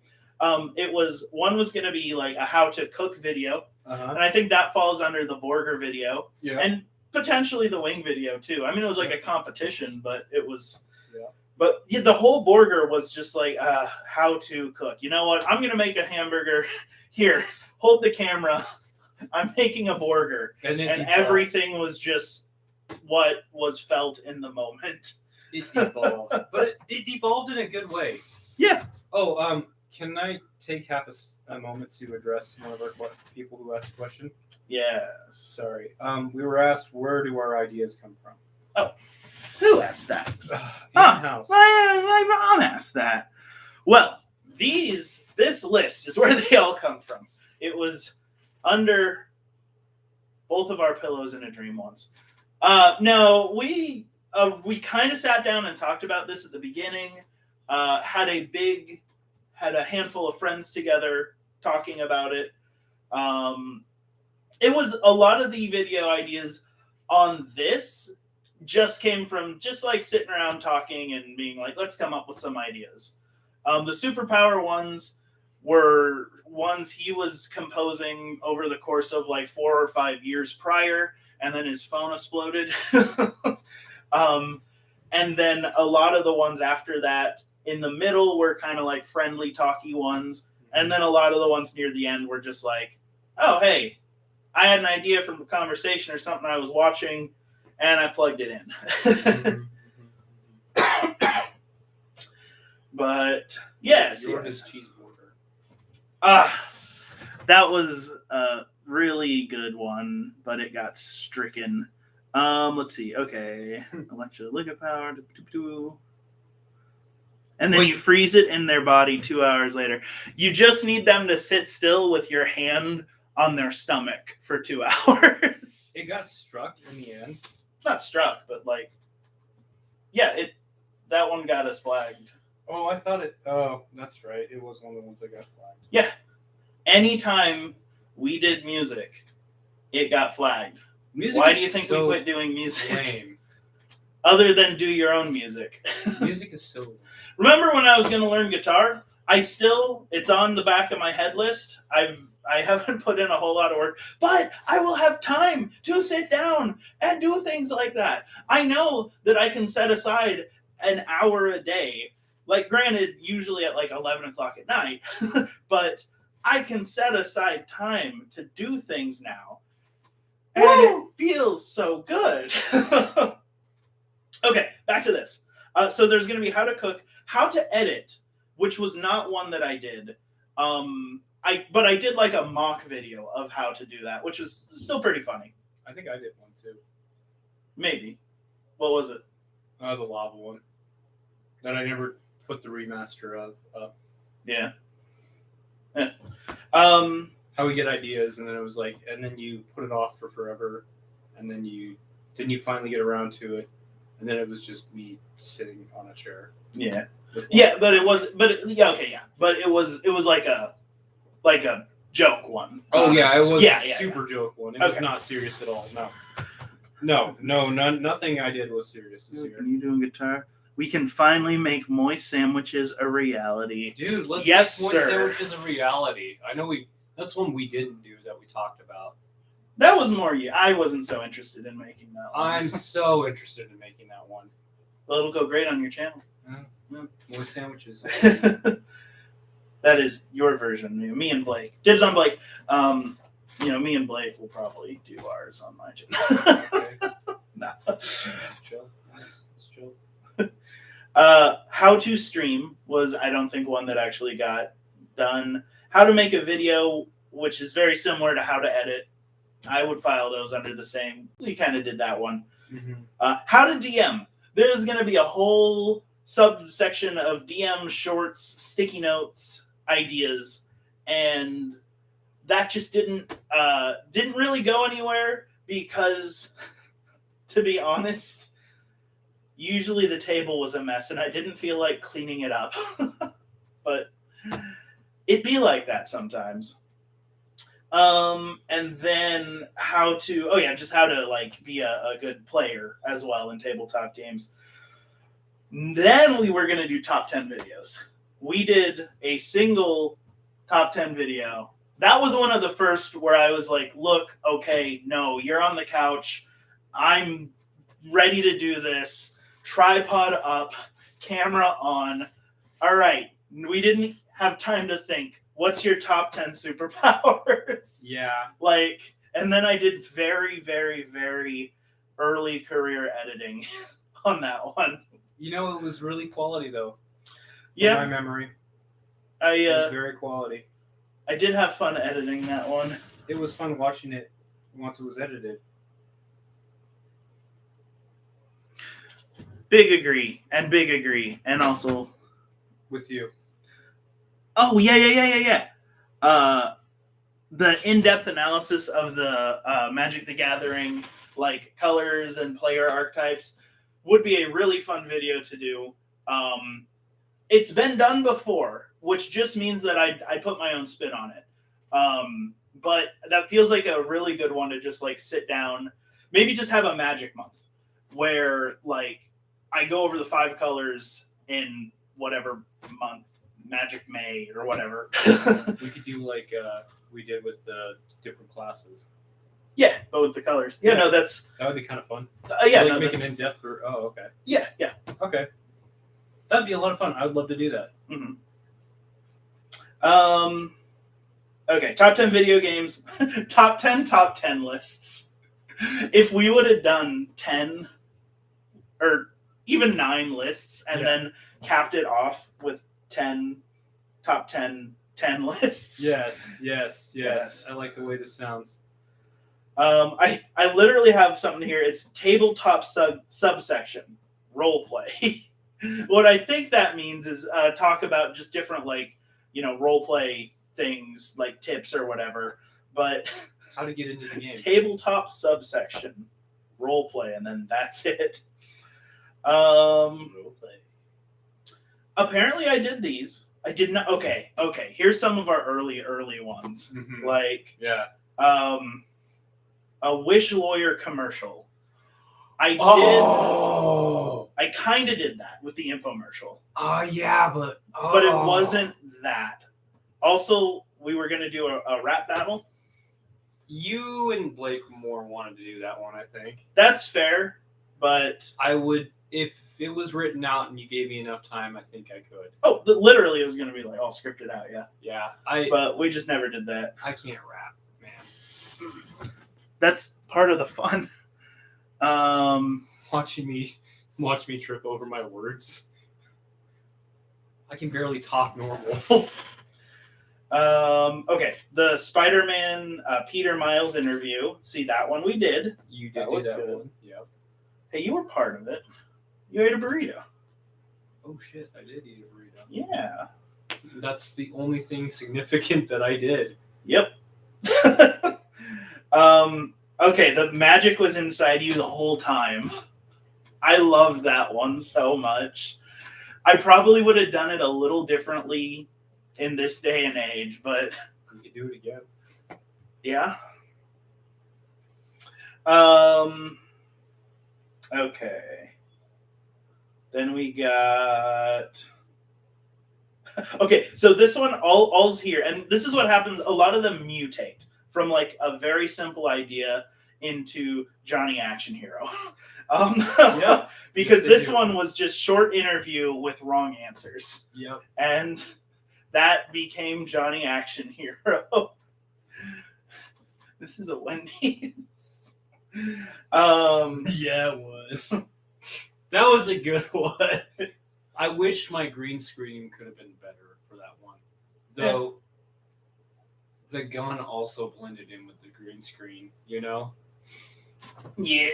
One was going to be like a how to cook video, Uh-huh. and I think that falls under the burger video, Yeah. and potentially the wing video too. I mean, it was like a competition, but it was. Yeah. But yeah, the whole burger was just like how to cook. You know what? I'm going to make a hamburger. Here, hold the camera. I'm making a burger, and everything was just what was felt in the moment. It devolved, but it devolved in a good way. Yeah. Oh, can I take half a moment to address one of our people who asked a question? Yeah. Sorry. We were asked, where do our ideas come from? Oh, who asked that? In-house. My mom asked that. Well, this list is where they all come from. It was under both of our pillows in a dream once. No, we kind of sat down and talked about this at the beginning. Had a handful of friends together talking about it. It was a lot of the video ideas on this just came from just like sitting around talking and being like, let's come up with some ideas. The superpower ones were ones he was composing over the course of like 4 or 5 years prior, and then his phone exploded. And then a lot of the ones after that in the middle were kind of like friendly, talky ones. And then a lot of the ones near the end were just like, oh, hey, I had an idea from a conversation or something I was watching, and I plugged it in. But yes, Yours cheeseburger. That was a really good one, but it got stricken. Let's see. Okay, electric liquor power. And then you freeze it in their body 2 hours later. You just need them to sit still with your hand on their stomach for 2 hours. It got struck in the end. Not struck, but like, yeah, that one got us flagged. Oh, I thought it. Oh, that's right. It was one of the ones that got flagged. Yeah. Anytime we did music, it got flagged. Why do you think we quit doing music? Lame. Other than do your own music. Music is so lame. Remember when I was going to learn guitar? It's on the back of my head list. I haven't put in a whole lot of work, but I will have time to sit down and do things like that. I know that I can set aside an hour a day. Like, granted, usually at like 11 o'clock at night, but I can set aside time to do things now. And it feels so good. Okay, back to this. So there's going to be how to cook, how to edit, which was not one that I did. But I did like a mock video of how to do that, which was still pretty funny. I think I did one too. Maybe. What was it? The lava one. That I never put the remaster of up. Yeah. How we get ideas, and then it was like, and then you put it off for forever, and then you finally get around to it, and then it was just me sitting on a chair. Yeah. Yeah, but it was, but it was like a joke one. Oh yeah, it was a super joke one. It was not serious at all. No, nothing I did was serious this year. Can you do a guitar? We can finally make moist sandwiches a reality. Dude, let's make moist sir. Sandwiches a reality. I know that's one we didn't do that we talked about. That was more I wasn't so interested in making that one. I'm so interested in making that one. Well, it'll go great on your channel. Yeah. Moist sandwiches. That is your version. Me and Blake. Dibs on Blake. Me and Blake will probably do ours on my channel. Okay. Nah. It's chill. It's chill. How to stream was, I don't think, one that actually got done. How to make a video, which is very similar to how to edit. I would file those under the same. We kind of did that one. Mm-hmm. How to DM. There's going to be a whole subsection of DM shorts, sticky notes, ideas, and that just didn't really go anywhere because, to be honest, usually the table was a mess and I didn't feel like cleaning it up. But it'd be like that sometimes. And then how to like be a good player as well in tabletop games. Then we were going to do top 10 videos. We did a single top 10 video. That was one of the first where I was like, look, okay, no, you're on the couch. I'm ready to do this. Tripod up, camera on. All right, we didn't have time to think. What's your top 10 superpowers? Yeah. Like, and then I did very, very, very early career editing on that one. You know, it was really quality though. Yeah, From my memory, it I was very quality. I did have fun editing that one. It was fun watching it once it was edited. Big agree, and also With you. oh yeah. The in-depth analysis of the Magic the Gathering, like colors and player archetypes, would be a really fun video to do. It's been done before, which just means that I put my own spin on it. But that feels like a really good one to just like sit down, maybe just have a Magic month where like I go over the 5 colors in whatever month, Magic May or whatever. We could do like we did with the different classes. Yeah, but with the colors. Yeah, no, that would be kind of fun. Yeah, like no, make an in-depth. Oh, okay. Yeah. Okay. That'd be a lot of fun. I would love to do that. Mm-hmm. Okay, top 10 video games. top 10 lists. If we would have done 10 or even 9 lists and then capped it off with 10 top 10 lists. Yes. I like the way this sounds. I literally have something here. It's tabletop subsection role play. What I think that means is talk about just different role play things like tips or whatever. But how to get into the game. Tabletop subsection role play, and then that's it. Role play. Apparently I did these. I did not. Okay. Here's some of our early ones. Mm-hmm. A Wish Lawyer commercial. I kind of did that with the infomercial. Oh yeah, but it wasn't that. Also, we were going to do a rap battle. You and Blake more wanted to do that one, I think. That's fair, but I would, if it was written out and you gave me enough time, I think I could. Oh, literally, it was going to be like all scripted out, yeah. Yeah, but we just never did that. I can't rap, man. That's part of the fun. Watch me trip over my words. I can barely talk normal. Okay, the Spider-Man Peter Miles interview. See, that one we did. You did that good one. Yep. Hey, you were part of it. You ate a burrito. Oh shit, I did eat a burrito. Yeah. That's the only thing significant that I did. Yep. Okay, the magic was inside you the whole time. I loved that one so much. I probably would have done it a little differently in this day and age, but you could do it again. Yeah. Okay. Then we got. Okay, so this one all's here, and this is what happens. A lot of them mutate from like a very simple idea into Johnny Action Hero. Yeah. Because this one was just short interview with wrong answers. Yep. And that became Johnny Action Hero. This is a Wendy's. Yeah, it was. That was a good one. I wish my green screen could have been better for that one. Though the gun also blended in with the green screen, you know? Yeah.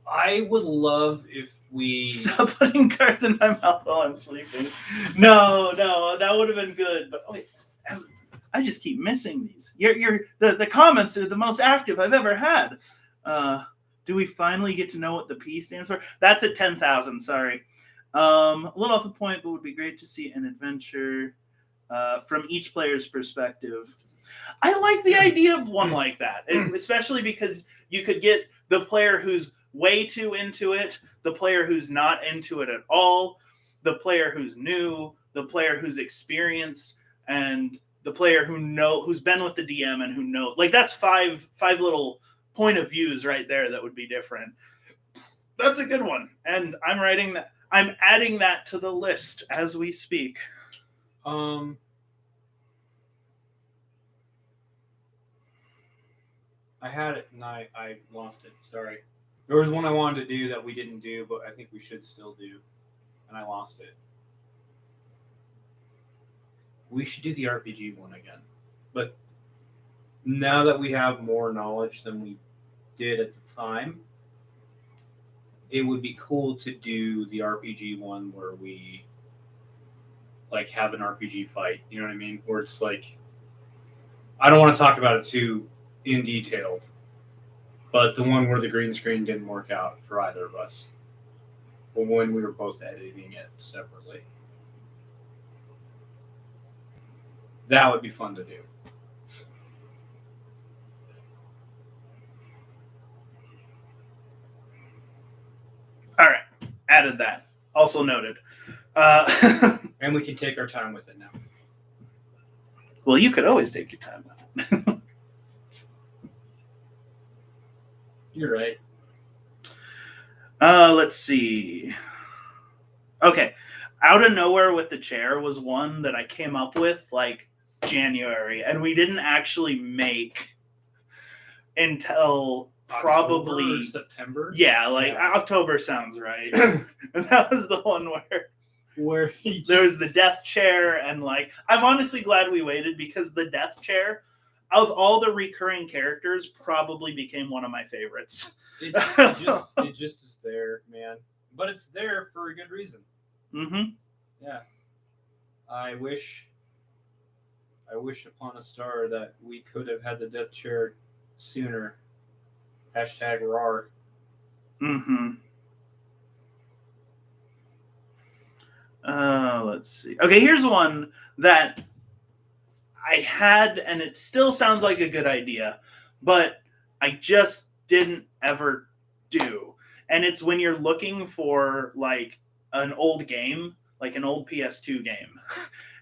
I would love if we stop putting cards in my mouth while I'm sleeping. No, that would have been good. But wait, I just keep missing these. The comments are the most active I've ever had. Do we finally get to know what the P stands for? That's at 10,000. Sorry. A little off the point, but would be great to see an adventure from each player's perspective. I like the idea of one like that, especially because you could get the player who's way too into it, the player who's not into it at all, the player who's new, the player who's experienced, and the player who's been with the DM and who knows, like that's five little point of views right there that would be different. That's a good one, and I'm adding that to the list as we speak. I had it and I lost it. Sorry. There was one I wanted to do that we didn't do, but I think we should still do, and I lost it. We should do the RPG one again, but now that we have more knowledge than we did at the time, it would be cool to do the RPG one where we like have an RPG fight. You know what I mean? Where it's like, I don't want to talk about it too in detail, but the one where the green screen didn't work out for either of us, or when we were both editing it separately. That would be fun to do. All right, added that. Also noted. And we can take our time with it now. Well, you could always take your time with it. You're right. Let's see. Okay, out of nowhere with the chair was one that I came up with like January, and we didn't actually make until probably September. Yeah, October sounds right. And that was the one where there was the death chair, and like I'm honestly glad we waited, because the death chair, of all the recurring characters, probably became one of my favorites. It just is there, man. But it's there for a good reason. Mm-hmm. Yeah. I wish upon a star that we could have had the death chair sooner. #RAR. Mm-hmm. Let's see. Okay, here's one that I had, and it still sounds like a good idea, but I just didn't ever do. And it's when you're looking for like an old game, like an old PS2 game,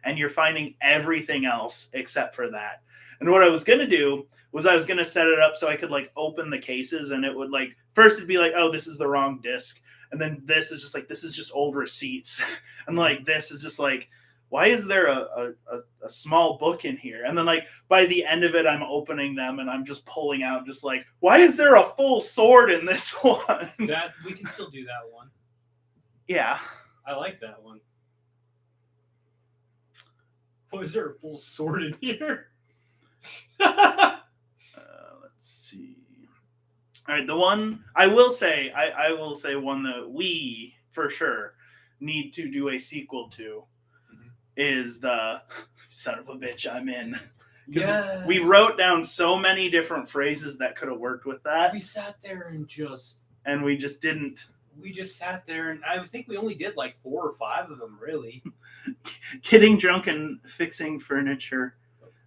and you're finding everything else except for that. And what I was going to do was I was going to set it up so I could like open the cases, and it would like, first it'd be like, oh, this is the wrong disc. And then this is just like, this is just old receipts. And like, this is just like, why is there a small book in here? And then like by the end of it, I'm opening them and I'm just pulling out just like, why is there a full sword in this one? That we can still do that one. Yeah. I like that one. Was there a full sword in here? Let's see. All right, the one I will say, I will say one that we for sure need to do a sequel to is the son of a bitch I'm in. Because we wrote down so many different phrases that could have worked with that. We sat there and we just didn't. We just sat there, and I think we only did like 4 or 5 of them, really. Getting drunk and fixing furniture.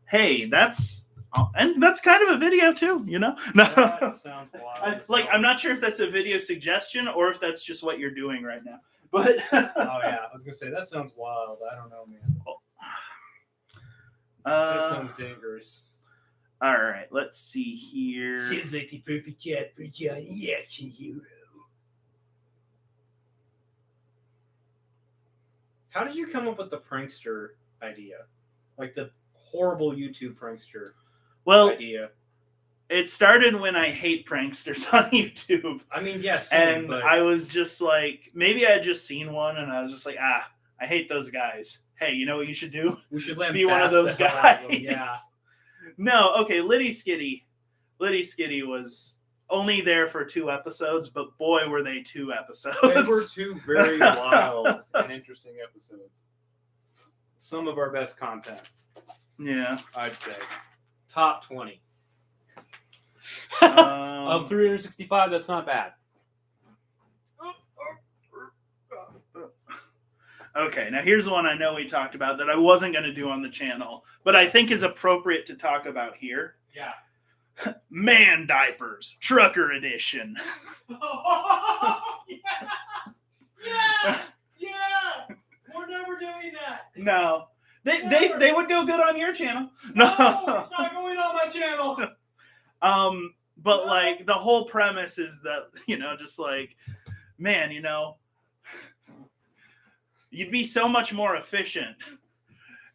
Hey, that's kind of a video too, you know? No. That sounds wild. I'm not sure if that's a video suggestion or if that's just what you're doing right now. But oh yeah, I was gonna say that sounds wild. I don't know, man. That sounds dangerous. All right, let's see here. Seems like the perfect chat for Johnny Action Hero. How did you come up with the prankster idea? Like the horrible YouTube prankster idea? It started when I hate pranksters on YouTube. I mean, yes. And I was just like, maybe I had just seen one and I was just like, I hate those guys. Hey, you know what you should do? We should be one of those guys. Yeah. No, okay, Liddy Skitty was only there for 2 episodes, but boy, were they 2 episodes. They were 2 very wild and interesting episodes. Some of our best content. Yeah. I'd say. Top 20. Of 365, that's not bad. Okay, now here's one I know we talked about that I wasn't going to do on the channel, but I think is appropriate to talk about here. Yeah. Man diapers, trucker edition. Oh, yeah! We're never doing that. No. They would go good on your channel. No, it's not going on my channel. But No. like the whole premise is that, just like, man, you'd be so much more efficient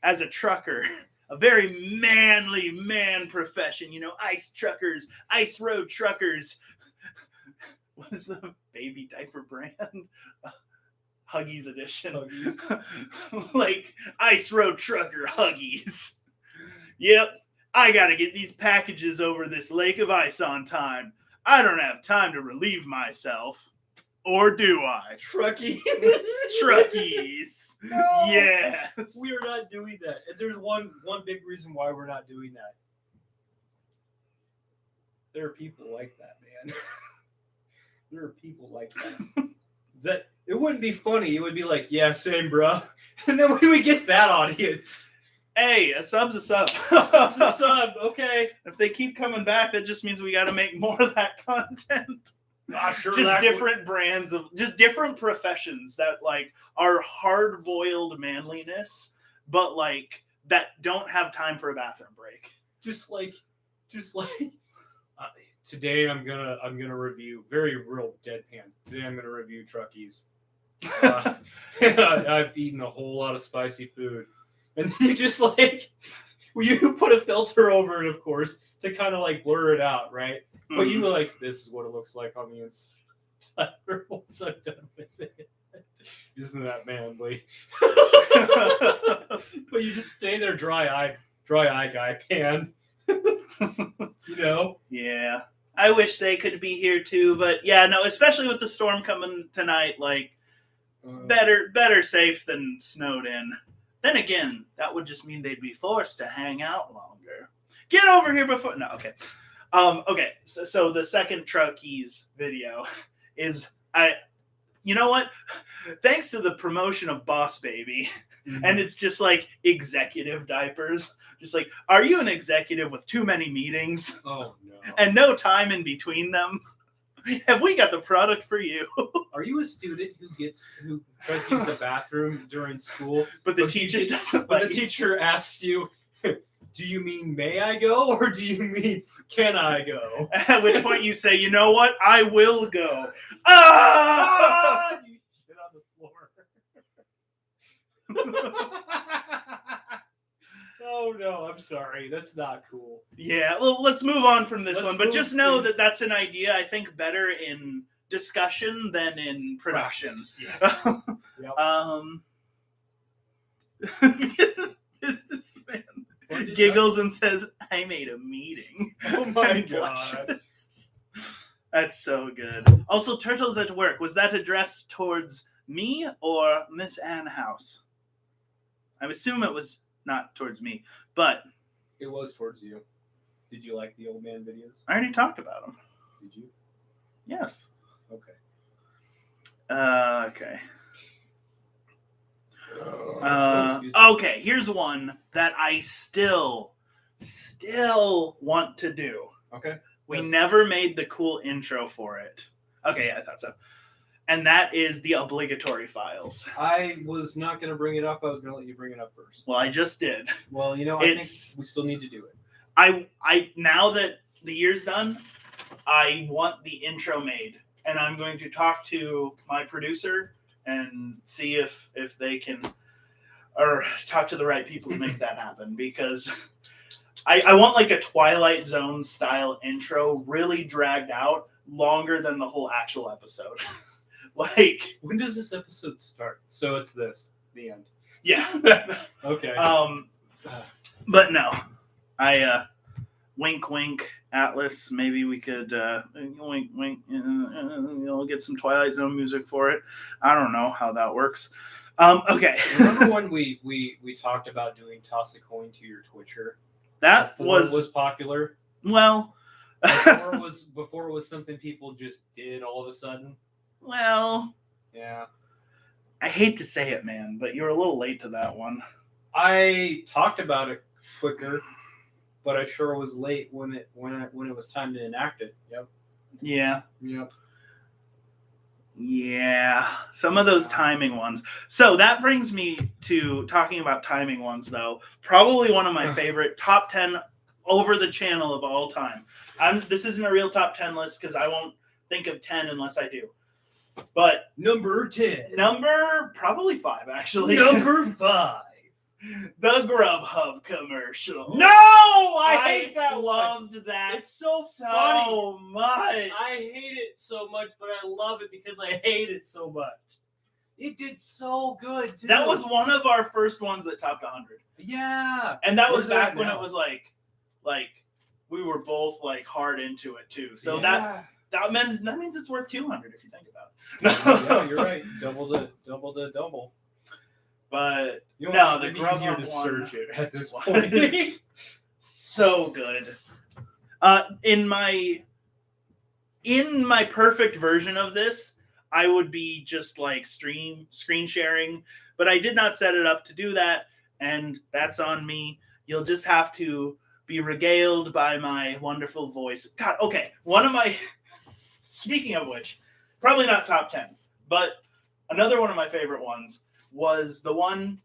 as a trucker. A very manly man profession, ice truckers, ice road truckers. What's the baby diaper brand? Huggies edition. Huggies. Like ice road trucker Huggies. Yep, I gotta get these packages over this lake of ice on time. I don't have time to relieve myself. Or do I? Truckies. Truckies. No, Yes. we are not doing that. And there's one big reason why we're not doing that. There are people like that, man. There are people like that. It wouldn't be funny. It would be like, yeah, same, bro. And then we would get that audience. Hey, a sub's a sub. Sub's a sub, okay. If they keep coming back, that just means we got to make more of that content. Sure, just different brands of, just different professions that like are hard-boiled manliness, but like that don't have time for a bathroom break. Just like today I'm gonna review very real deadpan. Today I'm gonna review Truckies. I've eaten a whole lot of spicy food, and then you just like you put a filter over it, of course, to kind of like blur it out, right? But you were like, this is what it looks like on the inside once I'm done with it. Isn't that manly? But you just stay there dry eye guy pan. Yeah. I wish they could be here too, but yeah, no, especially with the storm coming tonight, like better safe than snowed in. Then again, that would just mean they'd be forced to hang out longer. Get over here before. No, okay. Okay, so the second Truckies video is you know what? Thanks to the promotion of Boss Baby, and it's just like executive diapers. Just like, are you an executive with too many meetings? Oh no. And no time in between them? Have we got the product for you? Are you a student who tries to use the bathroom during school, but the teacher doesn't? But the teacher asks you, do you mean may I go or do you mean can I go? At which point you say, you know what? I will go. Ah! You shit on the floor. Oh no, I'm sorry. That's not cool. Yeah, well, let's move on from this Let's one. But move, just know please. that that's an idea, I think, better in discussion than in production. Yes. Yep. This man giggles and says, I made a meeting. Oh my And god. blushes. That's so good. Also, Turtles at Work. Was that addressed towards me or Miss Ann House? I assume it was not towards me, but It was towards you. Did you like the old man videos? I already talked about them. Did you? Yes. Okay. Okay. Okay, here's one that I still want to do. Okay. We Yes. never made the cool intro for it. Okay, yeah, I thought so. And that is the obligatory files. I was not going to bring it up. I was going to let you bring it up first. Well, I just did. Well, I think we still need to do it. I now that the year's done, I want the intro made, and I'm going to talk to my producer and see if they can, or talk to the right people to make that happen, because I want like a Twilight Zone style intro, really dragged out, longer than the whole actual episode. Like, when does this episode start? So it's the end. Yeah. Okay. But no, I wink wink Atlas. Maybe we could wink wink. Get some Twilight Zone music for it. I don't know how that works. Okay. Remember when we talked about doing toss a coin to your Twitcher? That Before was it was popular. Well. before it was something people just did all of a sudden. Well. Yeah. I hate to say it, man, but you were a little late to that one. I talked about it quicker, but I sure was late when it was time to enact it. Yep. Yeah. Yep. Yeah, some of those timing ones. So that brings me to talking about timing ones, though. Probably one of my favorite top 10 over the channel of all time. This isn't a real top 10 list because I won't think of 10 unless I do. But Number 10. number probably 5, actually. Number 5. The Grubhub commercial. No, I hate that one. Loved that. It's so funny. Much. I hate it so much, but I love it because I hate it so much. It did so good, too. That was one of our first ones that topped 100. Yeah. And that was Where's back that when now? it was like we were both like hard into it too. So yeah. that means it's worth 200 if you think about it. Yeah, you're right. Double the double. But You know no, what? the It'd be easier Grubhub to one search it at this point. was so good. In my perfect version of this, I would be just like screen sharing, but I did not set it up to do that, and that's on me. You'll just have to be regaled by my wonderful voice. God, okay. One of my speaking of which, probably not top 10, but another one of my favorite ones was the one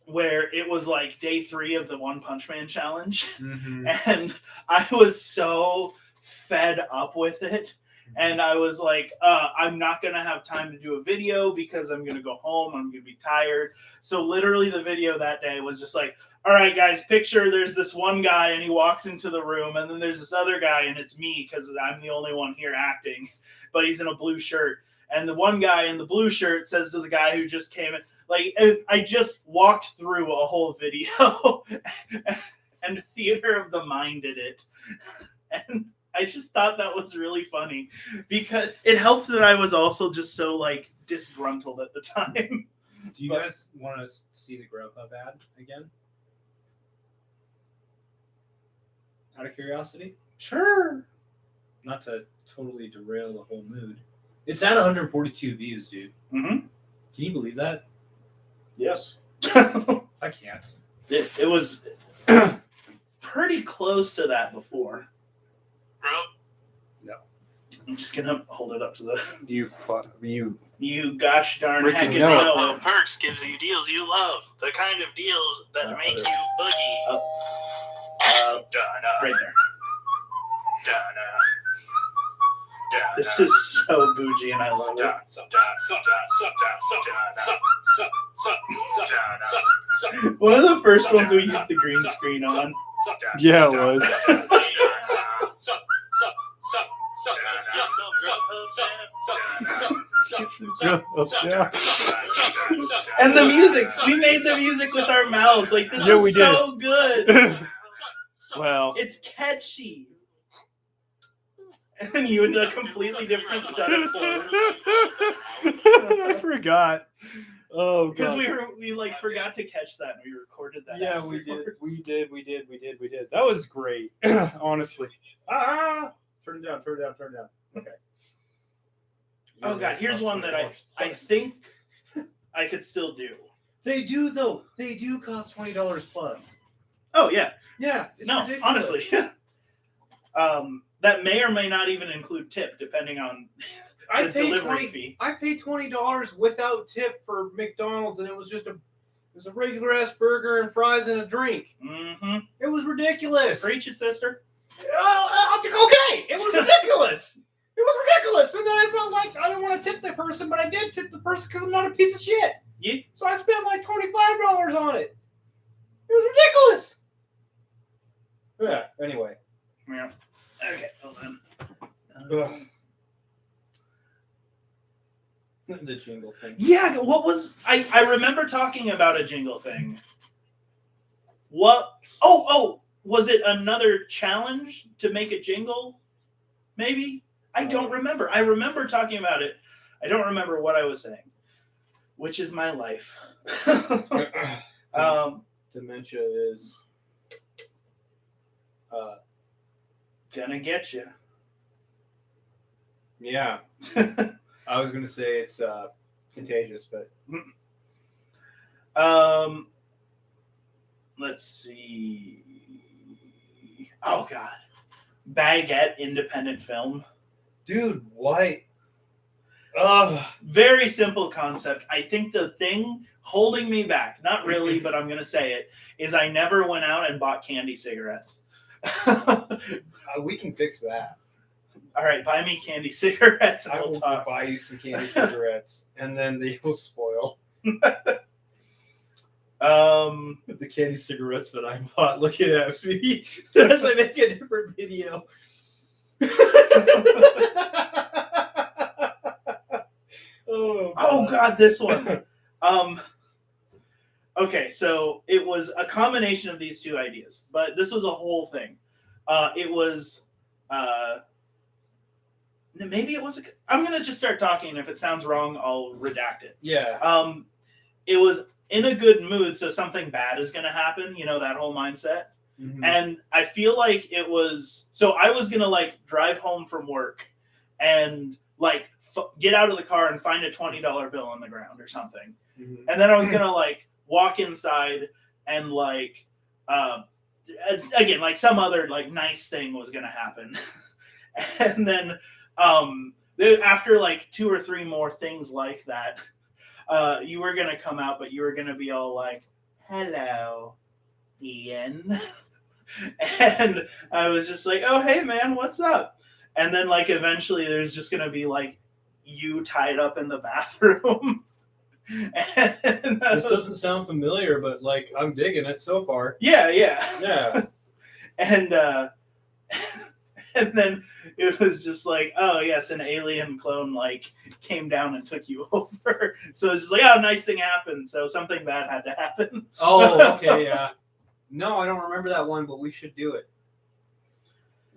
where it was like day 3 of the One Punch Man challenge. Mm-hmm. And I was so fed up with it. And I was like, I'm not going to have time to do a video because I'm going to go home. I'm going to be tired. So literally the video that day was just like, all right, guys, picture there's this one guy and he walks into the room, and then there's this other guy and it's me because I'm the only one here acting, but he's in a blue shirt. And the one guy in the blue shirt says to the guy who just came in, like, I just walked through a whole video and Theater of the Mind did it. And I just thought that was really funny because it helped that I was also just so like disgruntled at the time. Do you guys want to see the Grubhub ad again? Out of curiosity? Sure. Not to totally derail the whole mood. It's at 142 views, dude. Mm-hmm. Can you believe that? Yes. I can't. It was pretty close to that before. No. I'm just gonna hold it up to the. You gosh darn freaking heckin' know it. know. Perks gives you deals you love. The kind of deals that make you boogie. Right there. This is so bougie and I love it. One of the first ones we used the green screen on. Yeah, it was. Yeah. And the music. We made the music with our mouths. Like, this Yeah, is we did. so good. Well, It's catchy. And you in a completely different set of clothes. I forgot. Oh, Because God. we like forgot to catch that and we recorded that. Yeah, afterwards. we did. That was great, honestly. Turn it down. Okay. Oh god, here's one that I think I could still do. They do though. They do cost $20 plus. Oh yeah. Yeah. It's No, ridiculous. honestly. That may or may not even include tip, depending on the delivery fee. I paid $20 without tip for McDonald's, and it was a regular ass burger and fries and a drink. Mm-hmm. It was ridiculous. Preach it, sister. Okay, it was ridiculous. It was ridiculous, and then I felt like I didn't want to tip the person, but I did tip the person because I'm not a piece of shit. Yeah. So I spent like $25 on it. It was ridiculous. Yeah. Anyway. Yeah. Okay. Hold on. The jingle thing. Yeah. What was I remember talking about a jingle thing. What? Oh. Was it another challenge to make a jingle? Maybe? I don't remember. I remember talking about it. I don't remember what I was saying, which is my life. Dementia is gonna get you. Yeah. I was gonna say it's contagious, but let's see. Oh god, Baguette independent film. dude, why? Very simple concept. I think the thing holding me back, not really, but I'm going to say it, is I never went out and bought candy cigarettes. We can fix that. All right, buy me candy cigarettes and I we'll will talk. buy you some candy cigarettes, and then they will spoil. The candy cigarettes that I bought. Looking at me as I make a different video. Oh God, this one. Okay, so it was a combination of these two ideas, but this was a whole thing. It was maybe it was. I'm gonna just start talking. If it sounds wrong, I'll redact it. Yeah. It was in a good mood, so something bad is gonna happen. You know, that whole mindset. Mm-hmm. And I feel like it was. So I was gonna like drive home from work, and like get out of the car and find a $20 bill on the ground or something, and then I was gonna like walk inside and like again like some other like nice thing was gonna happen, and then after like 2 or 3 more things like that, you were gonna come out, but you were gonna be all like, "Hello, Ian," and I was just like, "Oh hey man, what's up?" And then like eventually there's just gonna be like you tied up in the bathroom. And This doesn't sound familiar, but like I'm digging it so far. Yeah. And and then it was just like, oh yes, an alien clone like came down and took you over. So it's just like, oh, nice thing happened. So something bad had to happen. Oh, okay, yeah. No, I don't remember that one, but we should do it.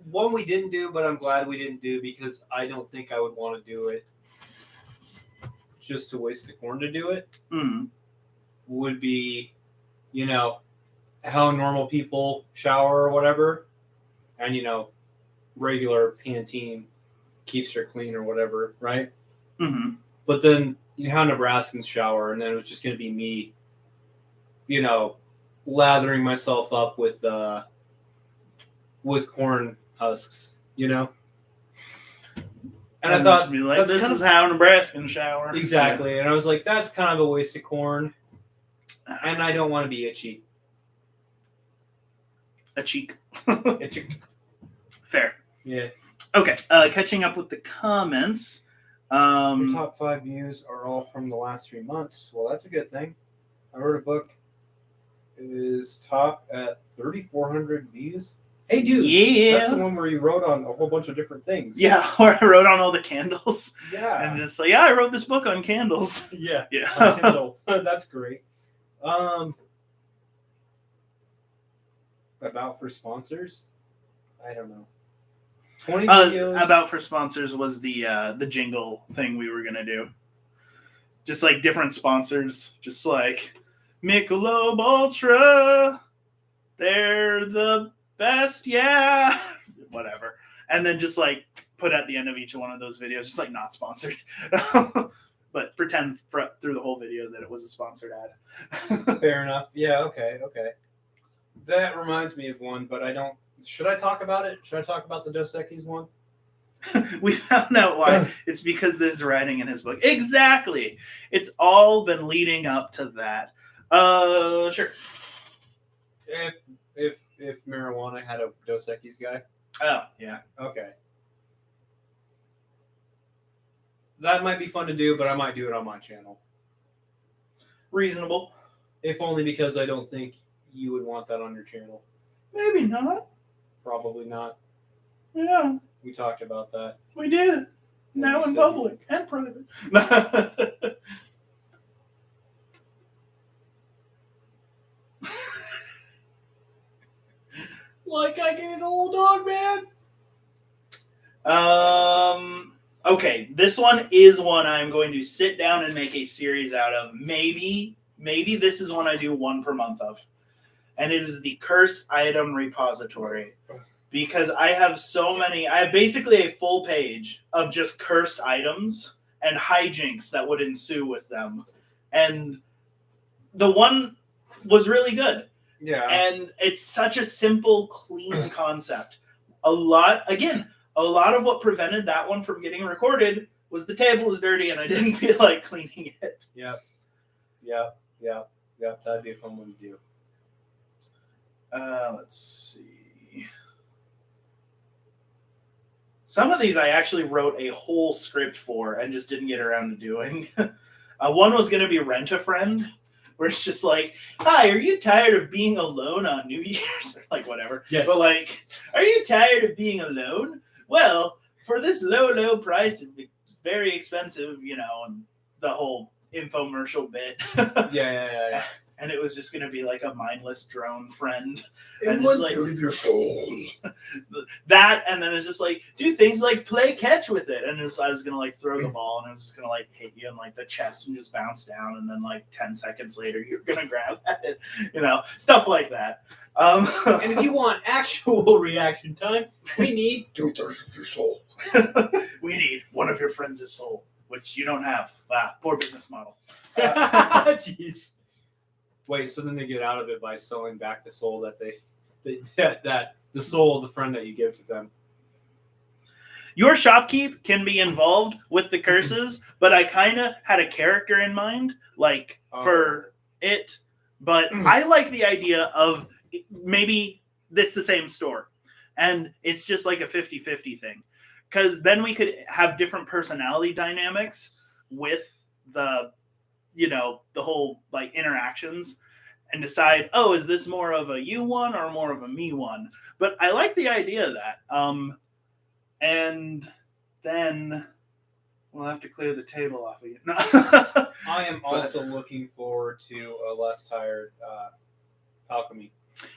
One we didn't do, but I'm glad we didn't do because I don't think I would want to do it just to waste the corn to do it. Would be, you know, how normal people shower or whatever, and you know, regular Pantene keeps her clean or whatever, right? But then you know how Nebraskans shower, and then it was just going to be me, you know, lathering myself up with corn husks, you know. And I thought, be like, this is how Nebraskans shower. Exactly, and I was like, that's kind of a waste of corn, and I don't want to be itchy. A cheek. Itchy. Fair. Yeah. Okay, catching up with the comments. Your top 5 views are all from the last 3 months. Well, that's a good thing. I wrote a book. It is top at 3,400 views. Hey, dude. Yeah. That's the one where you wrote on a whole bunch of different things. Yeah, where I wrote on all the candles. Yeah. And just like, yeah, I wrote this book on candles. Yeah. Yeah. That's great. About for sponsors? I don't know. 20 videos. About for sponsors was the jingle thing we were gonna do. Just like different sponsors, just like Michelob Ultra, they're the best, yeah, whatever. And then just like put at the end of each one of those videos, just like not sponsored, but pretend through the whole video that it was a sponsored ad. Fair enough. Yeah. Okay. That reminds me of one, but I don't. Should I talk about it? Should I talk about the Dos Equis one? We found out why. It's because there's writing in his book. Exactly. It's all been leading up to that. Sure. If marijuana had a Dos Equis guy. Oh, yeah. Okay. That might be fun to do, but I might do it on my channel. Reasonable. If only because I don't think you would want that on your channel. Maybe not. Probably not. Yeah. We talked about that. We did. Now in public and private. Like I get an old dog, man. Okay, this one is one I'm going to sit down and make a series out of. Maybe this is one I do 1 per month of. And it is the cursed item repository. Because I have so many, I have basically a full page of just cursed items and hijinks that would ensue with them. And the one was really good. Yeah. And it's such a simple, clean concept. A lot of what prevented that one from getting recorded was the table was dirty and I didn't feel like cleaning it. Yep. That'd be a fun one to do. Let's see. Some of these I actually wrote a whole script for and just didn't get around to doing. One was going to be Rent a Friend, where it's just like, hi, are you tired of being alone on New Year's? Or like, whatever. Yes. But like, are you tired of being alone? Well, for this low price, it's very expensive, you know, and the whole infomercial bit. Yeah. And it was just going to be like a mindless drone friend. And just one third of your soul. That, and then it's just like, do things like play catch with it. And I was going to like throw the ball and I was just going to like hit you in like the chest and just bounce down. And then like 10 seconds later, you're going to grab at it, you know, stuff like that. And if you want actual reaction time, we need 2/3 of your soul. we need one of your friends' soul, which you don't have. Wow, poor business model. Jeez. Wait, so then they get out of it by selling back the soul that that the soul of the friend that you give to them. Your shopkeep can be involved with the curses, but I kind of had a character in mind, like for it. But I like the idea of maybe it's the same store and it's just like a 50-50 thing. Because then we could have different personality dynamics with the, you know, the whole like interactions and decide, oh, is this more of a you one or more of a me one? But I like the idea of that. And then we'll have to clear the table off of you. No. I am also looking forward to a less tired alchemy.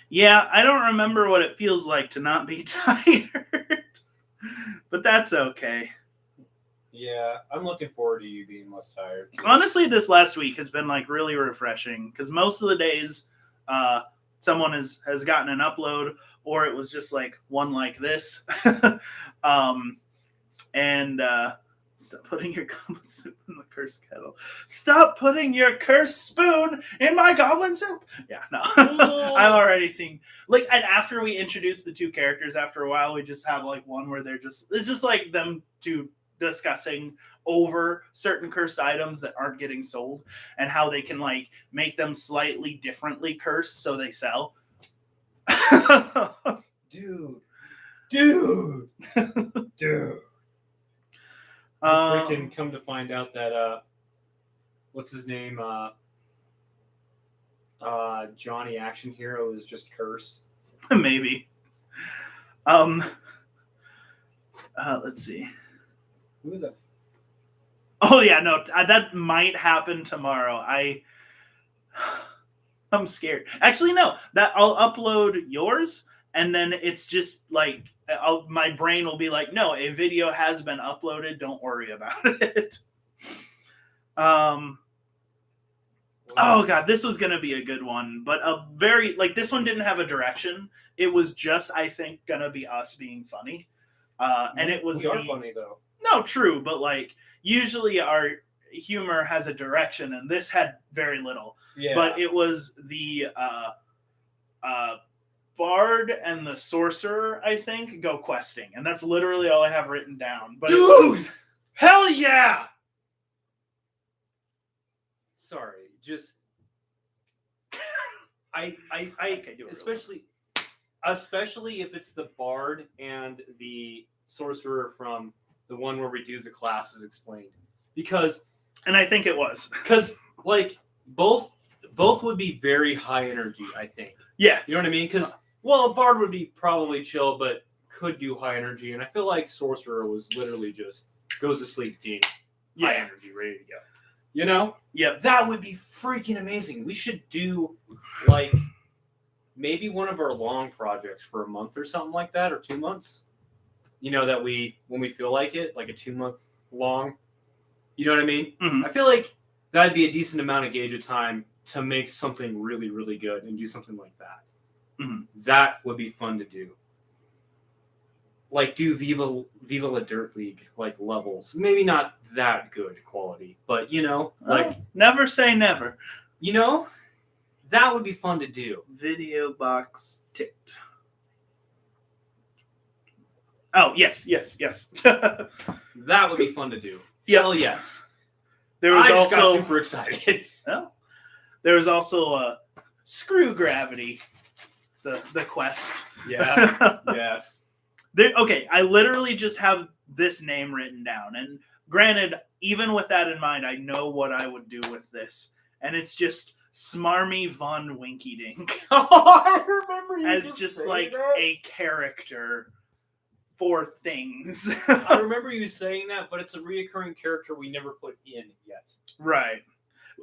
Yeah, I don't remember what it feels like to not be tired. But that's okay. Yeah, I'm looking forward to you being less tired. Honestly, this last week has been like really refreshing because most of the days someone has gotten an upload or it was just like one like this. Stop putting your goblin soup in the cursed kettle. Stop putting your cursed spoon in my goblin soup. Yeah, no. I've already seen like, and after we introduce the two characters, after a while, we just have like one where it's just like them two discussing over certain cursed items that aren't getting sold and how they can like make them slightly differently cursed so they sell. Dude. Freaking come to find out that what's his name? Johnny Action Hero is just cursed. Maybe. Let's see. Who is that? Oh yeah, no, that might happen tomorrow. I'm scared. Actually, no. That I'll upload yours, and then it's just like my brain will be like, no, a video has been uploaded. Don't worry about it. Oh god, this was gonna be a good one, but a very like this one didn't have a direction. It was just, I think, gonna be us being funny, and it was. We are funny though. No, true, but like usually our humor has a direction, and this had very little. Yeah. But it was the bard and the sorcerer, I think, go questing, and that's literally all I have written down. But dude, hell yeah! Sorry, just I okay, do it especially if it's the bard and the sorcerer from the one where we do the classes explained, and I think it was because like both would be very high energy. I think. Yeah, you know what I mean? Because a bard would be probably chill, but could do high energy, and I feel like sorcerer was literally just goes to sleep, ding, high energy, ready to go. You know? Yep. That would be freaking amazing. We should do like maybe one of our long projects for a month or something like that, or 2 months. You know, that when we feel like it, like a 2 month long. You know what I mean? Mm-hmm. I feel like that'd be a decent amount of gauge of time to make something really, really good and do something like that. Mm-hmm. That would be fun to do. Like do Viva La Dirt League like levels. Maybe not that good quality, but you know, like never say never. You know, that would be fun to do. Video box ticked. Oh yes. That would be fun to do. Hell yes. There was I just also got super excited. there was also Screw Gravity, the quest. Yeah. Yes. Okay, I literally just have this name written down, and granted, even with that in mind, I know what I would do with this, and it's just Smarmy Von Winky Dink I remember you as just like that. a character for things. I remember you saying that, but it's a reoccurring character we never put in yet. Right.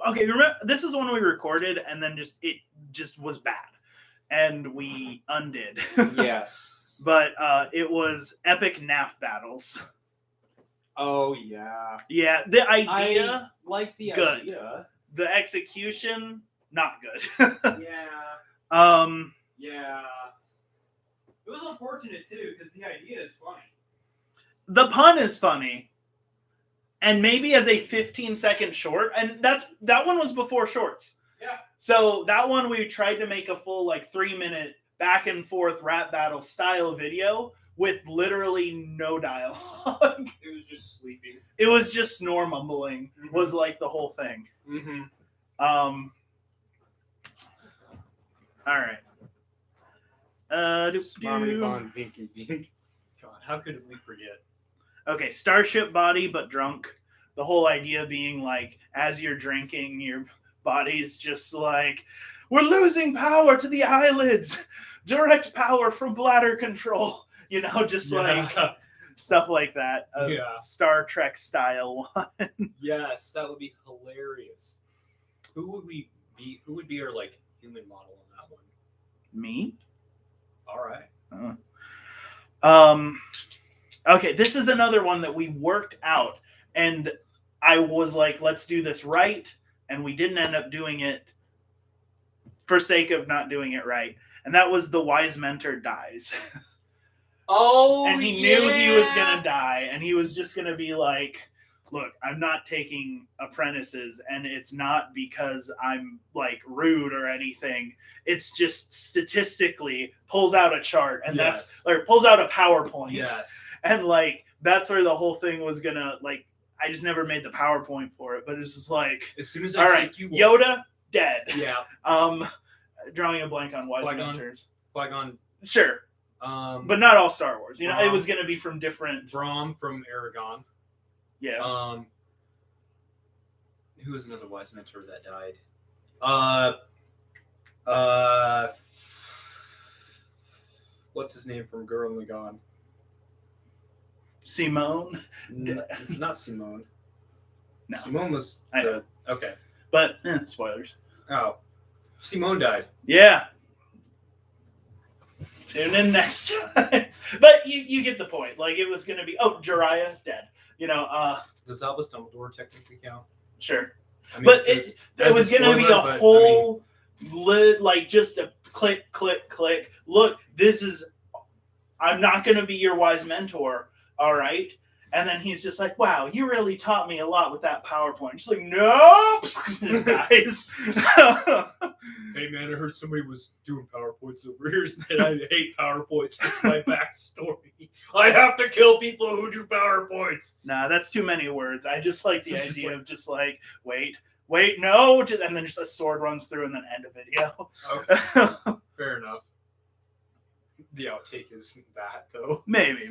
Okay, remember this is when we recorded, and then it just was bad, and we undid. Yes. But it was epic nap battles. Oh yeah. Yeah, the idea, I like the good. idea. The execution, not good. Yeah. Yeah. It was unfortunate too, because the idea is funny. The pun is funny, and maybe as a 15-second short, and that one was before shorts. Yeah. So that one we tried to make a full 3-minute back and forth rap battle style video with literally no dialogue. It was just sleeping. It was just snore mumbling. Mhm. Was the whole thing. Mm-hmm. All right. Smarmy Von Vinky Dink. God, how could we forget? Okay, starship body but drunk. The whole idea being as you're drinking, your body's just we're losing power to the eyelids. Direct power from bladder control. Just stuff like that. Yeah. Star Trek style one. Yes, that would be hilarious. Who would we be? Who would be our human model on that one? Me? All right. Okay, this is another one that we worked out, and I was like, let's do this right, and we didn't end up doing it for sake of not doing it right. And that was the wise mentor dies. Oh, and he knew he was gonna die, and he was just gonna be like, look, I'm not taking apprentices, and it's not because I'm rude or anything. It's just statistically pulls out a chart, and pulls out a PowerPoint. Yes. And that's where the whole thing was gonna I just never made the PowerPoint for it, but it's just as soon as all right, Yoda dead. Yeah. Drawing a blank on wise Qui-Gon? mentors. Qui-Gon. Sure. But not all Star Wars. It was gonna be from different. Brom from Aragon. Yeah. Who was another wise mentor that died? What's his name from Gurren Lagann? Simone. Not Simone. No. Simone was I know. Okay. But spoilers. Oh. Simone died. Yeah. Tune in next time. But you get the point. It was gonna be Jiraiya dead. Does Albus Dumbledore technically count? Sure. I mean, But it was going to be a whole, just a click, click, click. Look, I'm not going to be your wise mentor, all right? And then he's just like, wow, you really taught me a lot with that PowerPoint. Just nope! Guys. Hey, man, I heard somebody was doing PowerPoints over here, and I hate PowerPoints. That's my backstory. I have to kill people who do PowerPoints. Nah, that's too many words. I just like the idea of wait, no, and then just a sword runs through and then end a video. Okay. Fair enough. The outtake isn't that, though. Maybe.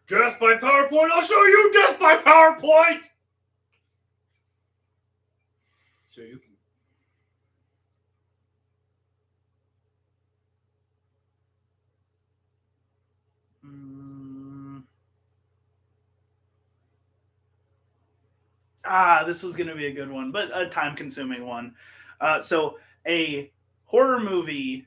Death by PowerPoint? I'll show you death by PowerPoint! So you can... this was going to be a good one, but a time-consuming one. So a horror movie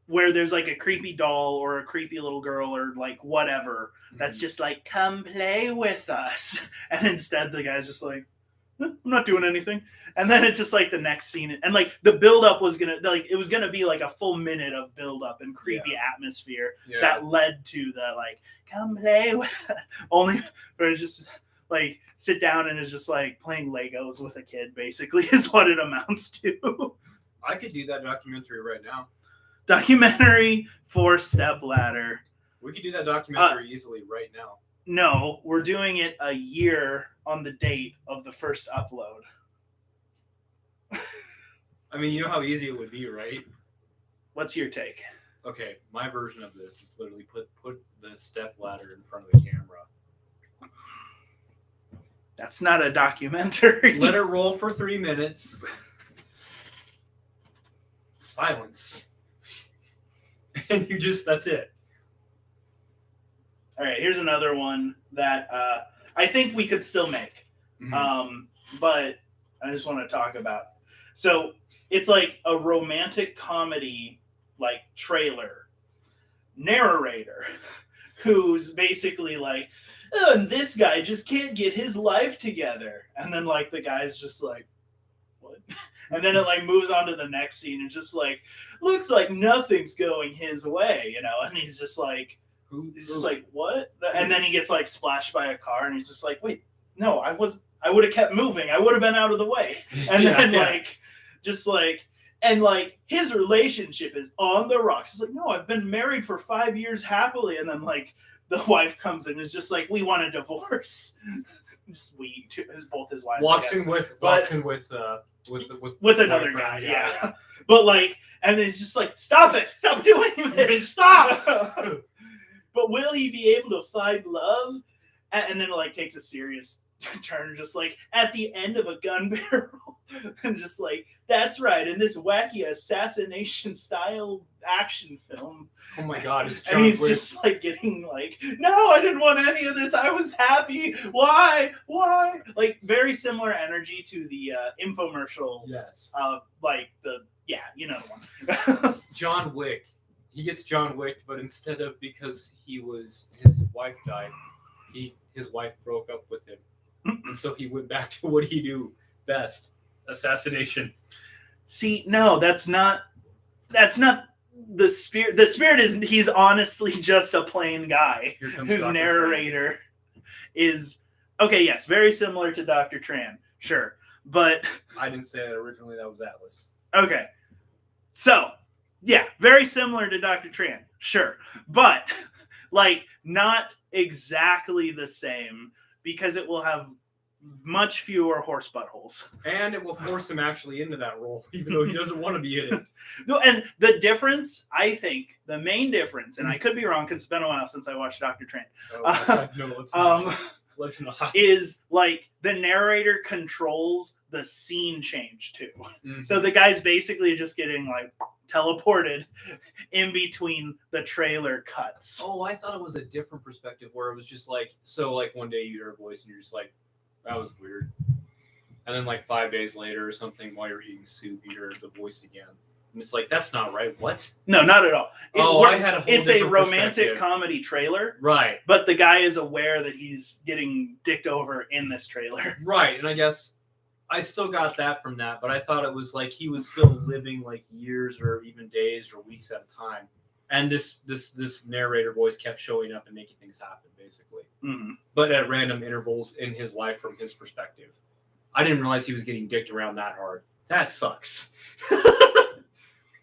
where there's a creepy doll or a creepy little girl or whatever that's just come play with us, and instead the guy's just I'm not doing anything, and then it's just the next scene, and the build up was gonna it was gonna be a full minute of build up and creepy atmosphere that led to the come play with only for it's just sit down and is just playing Legos with a kid, basically, is what it amounts to. I could do that documentary right now. Documentary 4-step ladder. We could do that documentary easily right now. No, we're doing it a year on the date of the first upload. I mean, you know how easy it would be, right? What's your take? Okay, my version of this is literally put the step ladder in front of the camera. That's not a documentary. Let it roll for 3 minutes. Silence. And that's it. All right, here's another one that I think we could still make. But I just want to talk about. So it's like a romantic comedy, like trailer narrator who's basically like, oh, and this guy just can't get his life together. And then like the guy's just like, what? And then it like moves on to the next scene and just like, looks like nothing's going his way, you know? And he's just like, like, what? And then he gets like splashed by a car and he's just like, wait, no, I would have kept moving. I would have been out of the way. And like, just like, and like his relationship is on the rocks. He's like, no, I've been married for 5 years happily. And then like the wife comes in and is just like, we want a divorce. Both his wives walks in with another guy. Yeah. But like, and it's just like, stop doing this. Stop. But will he be able to find love? And then it like takes a serious turn, just like at the end of a gun barrel, and just like, that's right, in this wacky assassination style action film. Oh my god, and he's just like getting like, no, I didn't want any of this, I was happy, why like very similar energy to the infomercial. Yes. Like the you know the one. John Wick. He gets John Wick, but instead of, because his wife died, his wife broke up with him. And so he went back to what he knew best: assassination. See, no, that's not the spirit. The spirit is he's honestly just a plain guy whose Dr. narrator is okay. Yes, very similar to Dr. Tran, sure, but I didn't say that originally. That was Atlas. Okay, so yeah, very similar to Dr. Tran, sure, but like not exactly the same, because it will have much fewer horse buttholes. And it will force him actually into that role, even though he doesn't want to be in it. No, and the difference, I think, the main difference, and I could be wrong because it's been a while since I watched Dr. Tran. No, let's not. Let's not. Is like the narrator controls the scene change too. Mm-hmm. So the guy's basically just getting like teleported in between the trailer cuts. Oh, I thought it was a different perspective where it was just like, so like one day you hear a voice and you're just like, that was weird. And then like 5 days later or something, while you're eating soup, you hear the voice again. And it's like, that's not right. What? No, not at all. I had a whole it's a different romantic comedy trailer. Right. But the guy is aware that he's getting dicked over in this trailer. Right. And I guess I still got that from that, but I thought it was like he was still living like years or even days or weeks at a time. And this narrator voice kept showing up and making things happen, basically. Mm-hmm. But at random intervals in his life from his perspective. I didn't realize he was getting dicked around that hard. That sucks.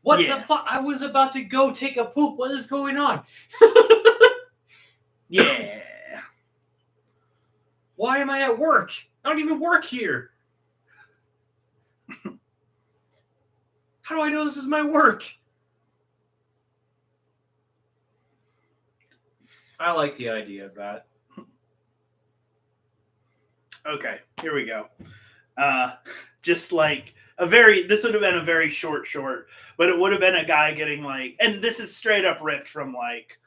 What the fuck? I was about to go take a poop. What is going on? Yeah. Why am I at work? I don't even work here. How do I know this is my work? I like the idea of that. Okay, here we go. Just like this would have been a very short, but it would have been a guy getting like, and this is straight up ripped from like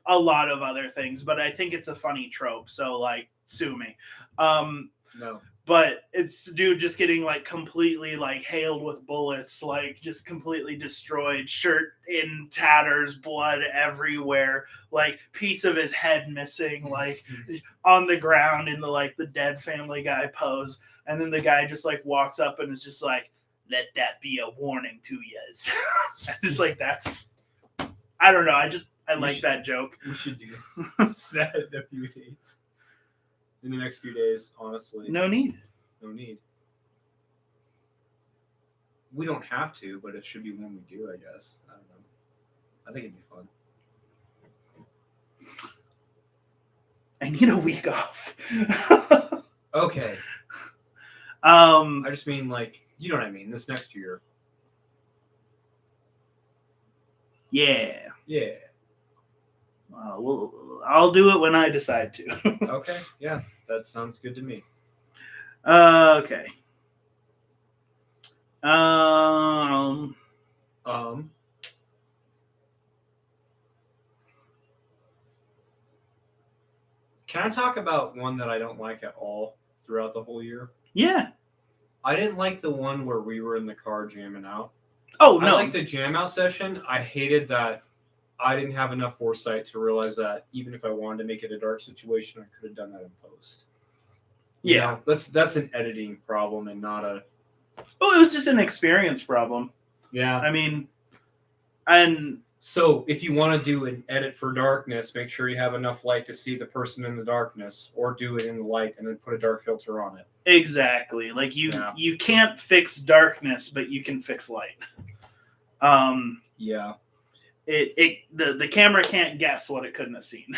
a lot of other things, but I think it's a funny trope, so like sue me. No. But it's dude just getting like completely like hailed with bullets, like just completely destroyed, shirt in tatters, blood everywhere, like piece of his head missing, like on the ground in the like the dead Family Guy pose. And then the guy just like walks up and is just like, let that be a warning to yous. Just like that's, I don't know. I like that joke. We should do that in a few days. In the next few days, honestly. No need. We don't have to, but it should be when we do, I guess. I don't know. I think it'd be fun. I need a week off. Okay. I I just mean like, you know what I mean. This next year. Yeah. Yeah. I'll do it when I decide to. Okay. Yeah, that sounds good to me. Okay. Can I talk about one that I don't like at all throughout the whole year? Yeah. I didn't like the one where we were in the car jamming out. Oh I no. liked the jam out session. I hated that I didn't have enough foresight to realize that even if I wanted to make it a dark situation, I could have done that in post. You know, that's an editing problem and not a. Oh, it was just an experience problem. Yeah. I mean, and so if you want to do an edit for darkness, make sure you have enough light to see the person in the darkness, or do it in the light and then put a dark filter on it. exactly, like you Yeah. you can't fix darkness, but you can fix light. Yeah. The camera can't guess what it couldn't have seen.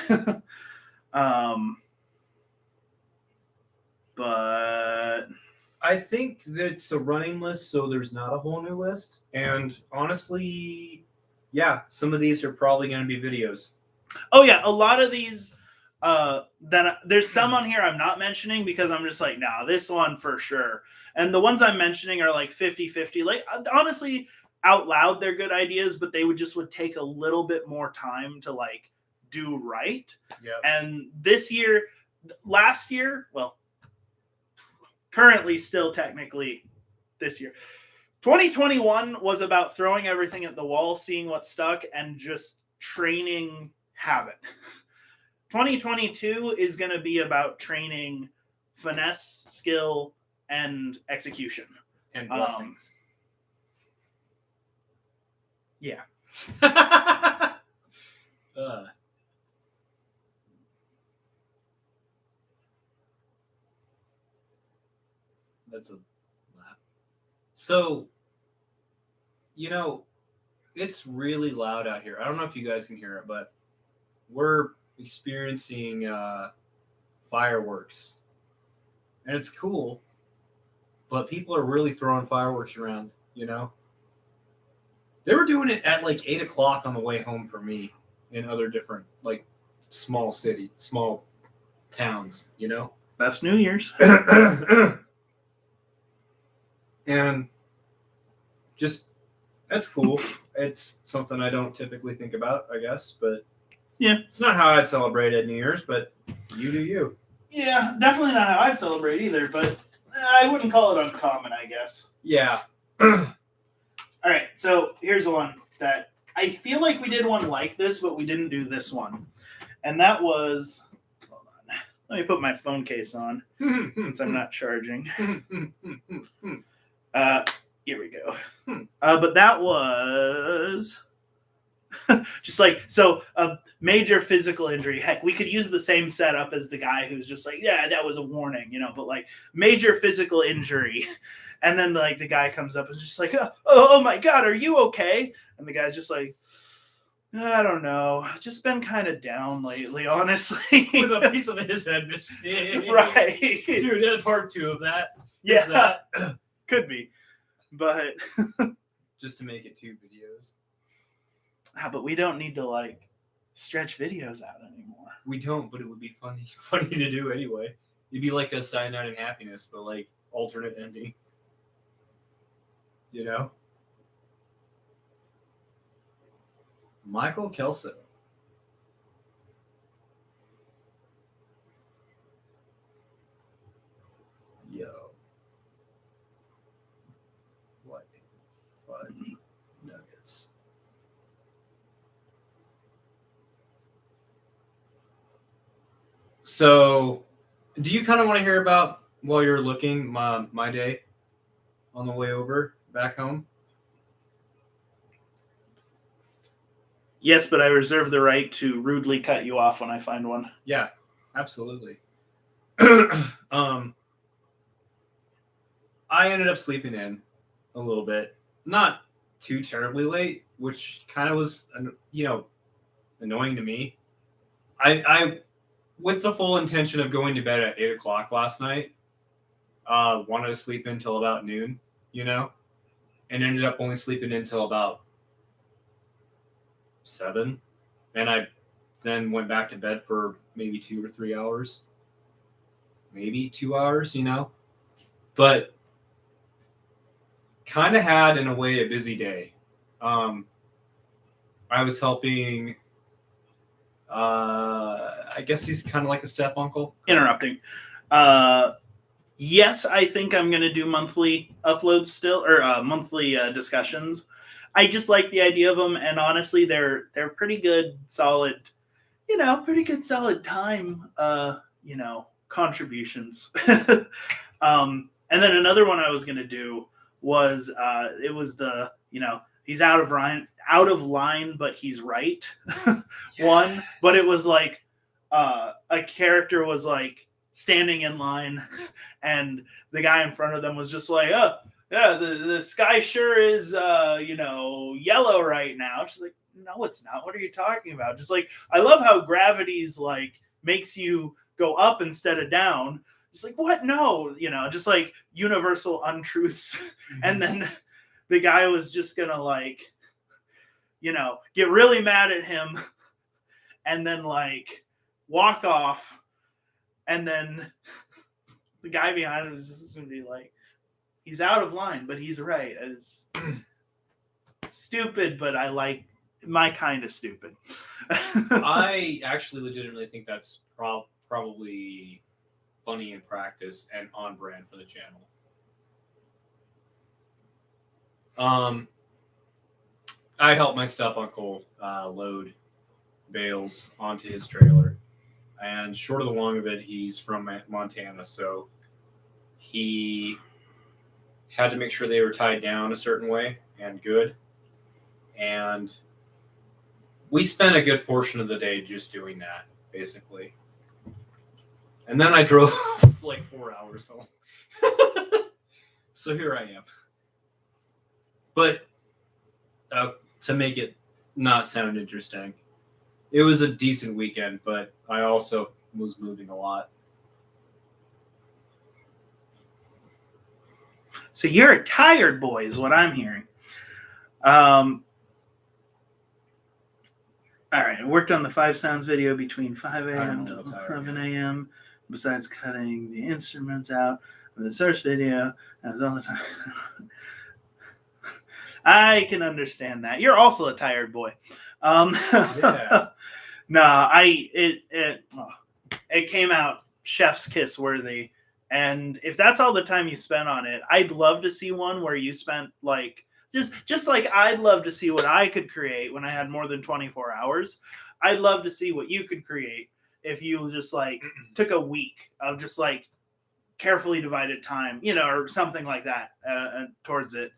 But I think that's a running list, so there's not a whole new list. And honestly, yeah, some of these are probably going to be videos. oh yeah, a lot of these there's some on here I'm not mentioning because I'm just like, nah, this one for sure. And the ones I'm mentioning are like 50-50. Like honestly, out loud they're good ideas, but they would take a little bit more time to like do right. Yeah. And last year, well, currently still technically this year, 2021 was about throwing everything at the wall, seeing what stuck, and just training habit. 2022 is going to be about training finesse, skill, and execution. And blessings. Yeah. That's a laugh. So, you know, it's really loud out here. I don't know if you guys can hear it, but we're experiencing fireworks. And it's cool, but people are really throwing fireworks around, you know? They were doing it at like 8 o'clock on the way home for me in other different, like, small towns, you know? That's New Year's. And just, that's cool. It's something I don't typically think about, I guess, but yeah, it's not how I'd celebrate at New Year's, but you do you. Yeah, definitely not how I'd celebrate either, but I wouldn't call it uncommon, I guess. Yeah. All right, so here's one that I feel like we did one like this, but we didn't do this one. And that was, hold on, let me put my phone case on since I'm not charging. Here we go. But that was just like, so a major physical injury. Heck, we could use the same setup as the guy who's just like, yeah, that was a warning, you know, but like major physical injury. And then like the guy comes up and just like, oh my God, are you okay? And the guy's just like, I don't know. I've just been kind of down lately, honestly. With a piece of his head missing. Right. Dude, that's part 2 of that. Yeah. Could be. But just to make it 2 videos. But we don't need to like stretch videos out anymore. We don't, but it would be funny to do anyway. It'd be like a Cyanide and Happiness, but like alternate ending. You know? Michael Kelso. Yo. What fudge nuggets. So, do you kind of want to hear about, while you're looking, my day on the way over back home? Yes, but I reserve the right to rudely cut you off when I find one. Yeah, absolutely. I ended up sleeping in a little bit. Not too terribly late, which kind of was, you know, annoying to me. I with the full intention of going to bed at 8 o'clock last night. Wanted to sleep until about noon, and ended up only sleeping until about 7. And I then went back to bed for maybe 2 or 3 hours, maybe 2 hours, but kind of had, in a way, a busy day. I was helping, I guess he's kind of like a step uncle. Interrupting. Yes, I think I'm going to do monthly uploads still, or monthly discussions. I just like the idea of them, and honestly, they're pretty good, solid, time, contributions. And then another one I was going to do was, it was the, he's out of line, but he's right. One, but it was like, a character was like standing in line, and the guy in front of them was just like, oh, yeah, the sky sure is, yellow right now. She's like, no, it's not. What are you talking about? Just like, I love how gravity's like makes you go up instead of down. Just like, what? No, just like universal untruths. Mm-hmm. And then the guy was just gonna like, get really mad at him, and then like walk off, and then the guy behind him is just gonna be like, he's out of line, but he's right. It's stupid, but I like my kind of stupid. I actually legitimately think that's probably funny in practice and on brand for the channel. I helped my step uncle load bales onto his trailer, and short of the long of it, he's from Montana, so he had to make sure they were tied down a certain way and good. And we spent a good portion of the day just doing that, basically. And then I drove like 4 hours home. So here I am. But to make it not sound interesting, it was a decent weekend, but I also was moving a lot. So you're a tired boy is what I'm hearing. All right, I worked on the 5 sounds video between 5 a.m. to 11 a.m. Besides cutting the instruments out of the search video, that was all the time. I can understand that. You're also a tired boy. Yeah. No, it came out chef's kiss worthy. And if that's all the time you spent on it, I'd love to see one where you spent like just like I'd love to see what I could create when I had more than 24 hours. I'd love to see what you could create if you just like took a week of just like carefully divided time, or something like that towards it.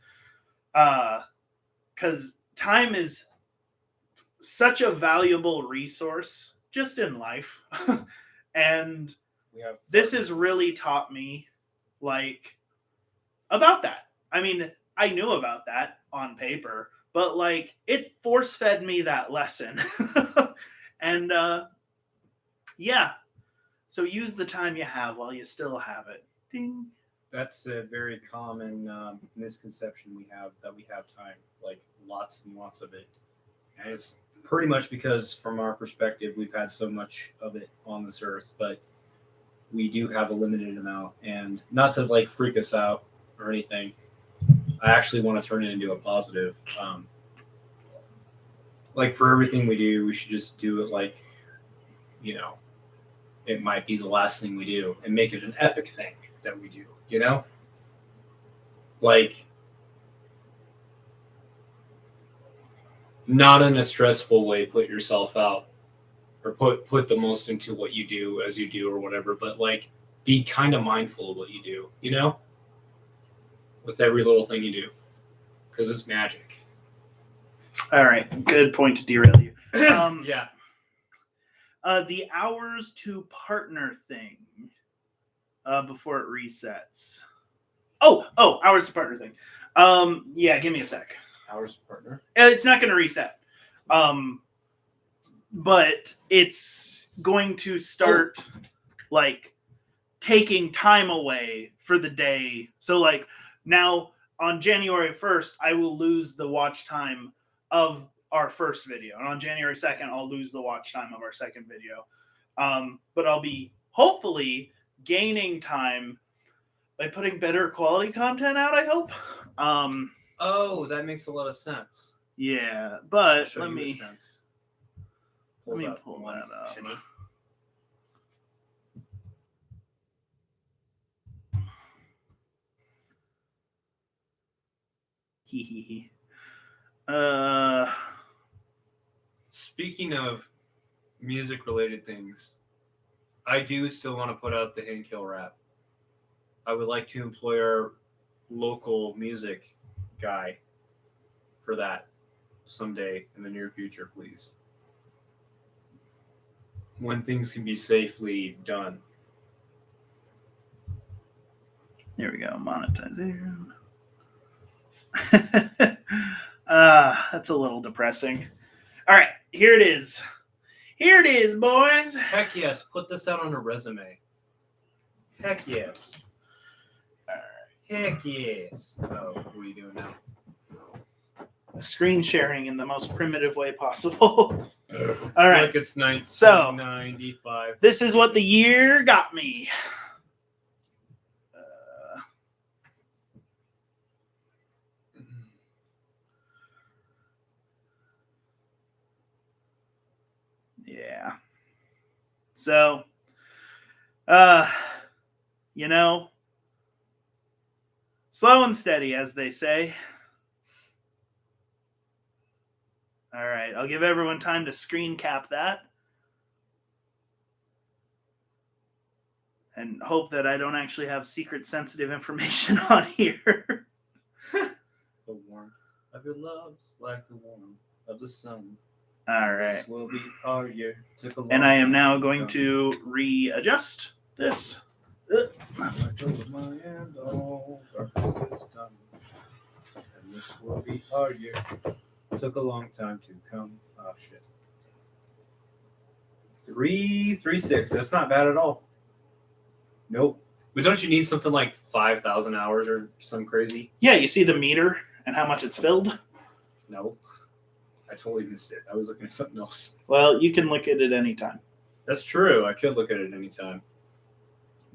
Because time is such a valuable resource just in life. And this has really taught me like about that. I mean, I knew about that on paper, but like it force fed me that lesson. And yeah, so use the time you have while you still have it. Ding. That's a very common misconception we have, that we have time, like lots and lots of it. And it's pretty much because from our perspective, we've had so much of it on this earth, but we do have a limited amount. And not to like freak us out or anything, I actually want to turn it into a positive. Like for everything we do, we should just do it like, it might be the last thing we do, and make it an epic thing that we do, Like, not in a stressful way, put yourself out, or put the most into what you do as you do or whatever, but like be kind of mindful of what you do, with every little thing you do, because it's magic. All right, good point to derail you. Yeah. The hours to partner thing before it resets. Oh, hours to partner thing. Yeah, give me a sec. Hours to partner. It's not going to reset. but it's going to start like taking time away for the day. So like now on January 1st, I will lose the watch time of our first video. And on January 2nd, I'll lose the watch time of our second video. But I'll be hopefully gaining time by putting better quality content out, I hope. Oh, that makes a lot of sense. Yeah, but Show let you the me sense. let Pulls me up pull one that up. penny. Hee. Speaking of music-related things, I do still want to put out the Hand Kill rap. I would like to employ our local music guy for that someday in the near future, please. When things can be safely done. There we go, monetization. That's a little depressing. All right, here it is. Here it is, boys. Heck yes, put this out on a resume. Heck yes. Heck yes. Oh, what are you doing now? Screen sharing in the most primitive way possible. All right. Like it's So 1995. this is what the year got me. Yeah. So, you know, slow and steady, as they say. All right, I'll give everyone time to screen cap that. And hope that I don't actually have secret sensitive information on here. The warmth of your love's like the warmth of the sun. All right. This will be our year. Took a long And I am time now to going come. to readjust this. Like over my hand, all darkness is done. And this will be our year. Took a long time to come. Oh shit. 336. That's not bad at all. Nope. But don't you need something like 5,000 hours or some crazy? Yeah, you see the meter and how much it's filled? No. I totally missed it. I was looking at something else. Well, you can look at it anytime That's true. I could look at it anytime.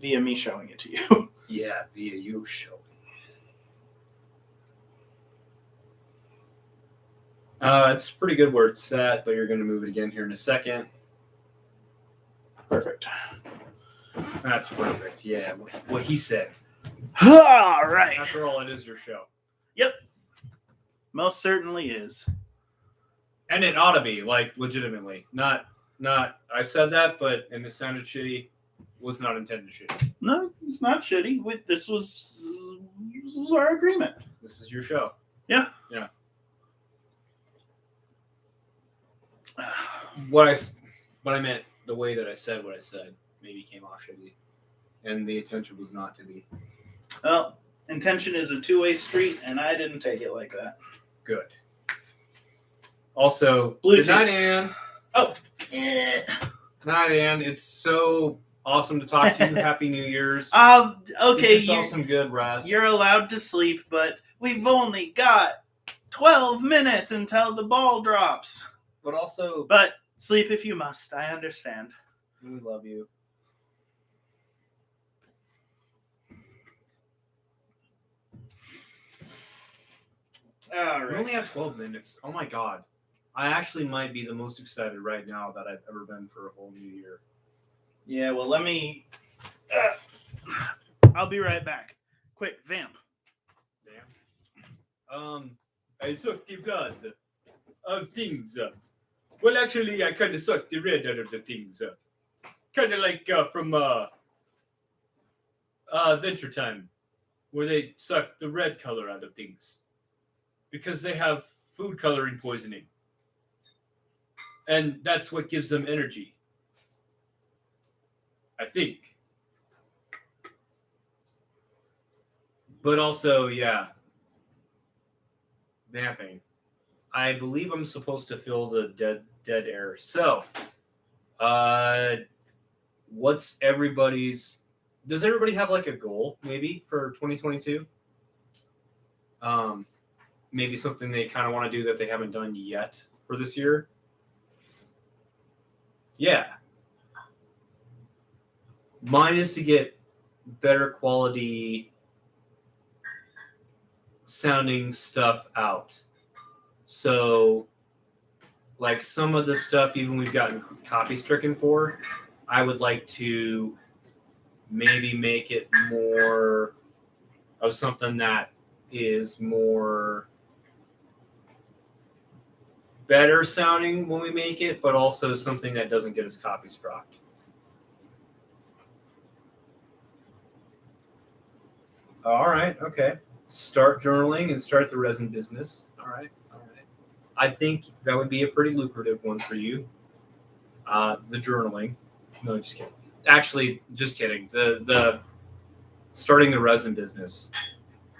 via me showing it to you. Yeah, via you show. It's pretty good where it's set, but you're going to move it again here in a second. Perfect. That's perfect. Yeah, what he said. All right. After all, it is your show. Most certainly is. And it ought to be, like, legitimately. Not I said that, but, and it sounded shitty, was not intended shitty. No, it's not shitty. This was our agreement. This is your show. Yeah. Yeah. What I meant, the way that I said what I said, maybe came off shitty. And the intention was not to be. Well, intention is a two-way street, and I didn't take it like that. Good. Also, Bluetooth. good night, Ann. Oh. Night, Ann. It's so awesome to talk to you. Happy New Year's. Okay, Get yourself some good rest. you're allowed to sleep, but we've only got 12 minutes until the ball drops. But also, But sleep if you must. I understand. we love you. All We right. only have 12 minutes. Oh my god. I actually might be the most excited right now that I've ever been for a whole new year. Yeah, well, let me... I'll be right back. Quick, vamp. Damn. I suck the blood of things. Well, actually, I kind of suck the red out of the things. Kind of like from Adventure Time, where they suck the red color out of things. Because they have food coloring poisoning. And that's what gives them energy. I think. But also, yeah. Vamping. I believe I'm supposed to fill the dead air. So, what's everybody's? Does everybody have like a goal maybe for 2022? Maybe something they kind of want to do that they haven't done yet for this year. Yeah. Mine is to get better quality sounding stuff out. So, like some of the stuff, even we've gotten copy stricken for, I would like to maybe make it more of something that is more better sounding when we make it, but also something that doesn't get us copy struck. All right, okay. Start journaling and start the resin business. All right. I think that would be a pretty lucrative one for you. The journaling. No, just kidding. Actually, just kidding. The starting the resin business.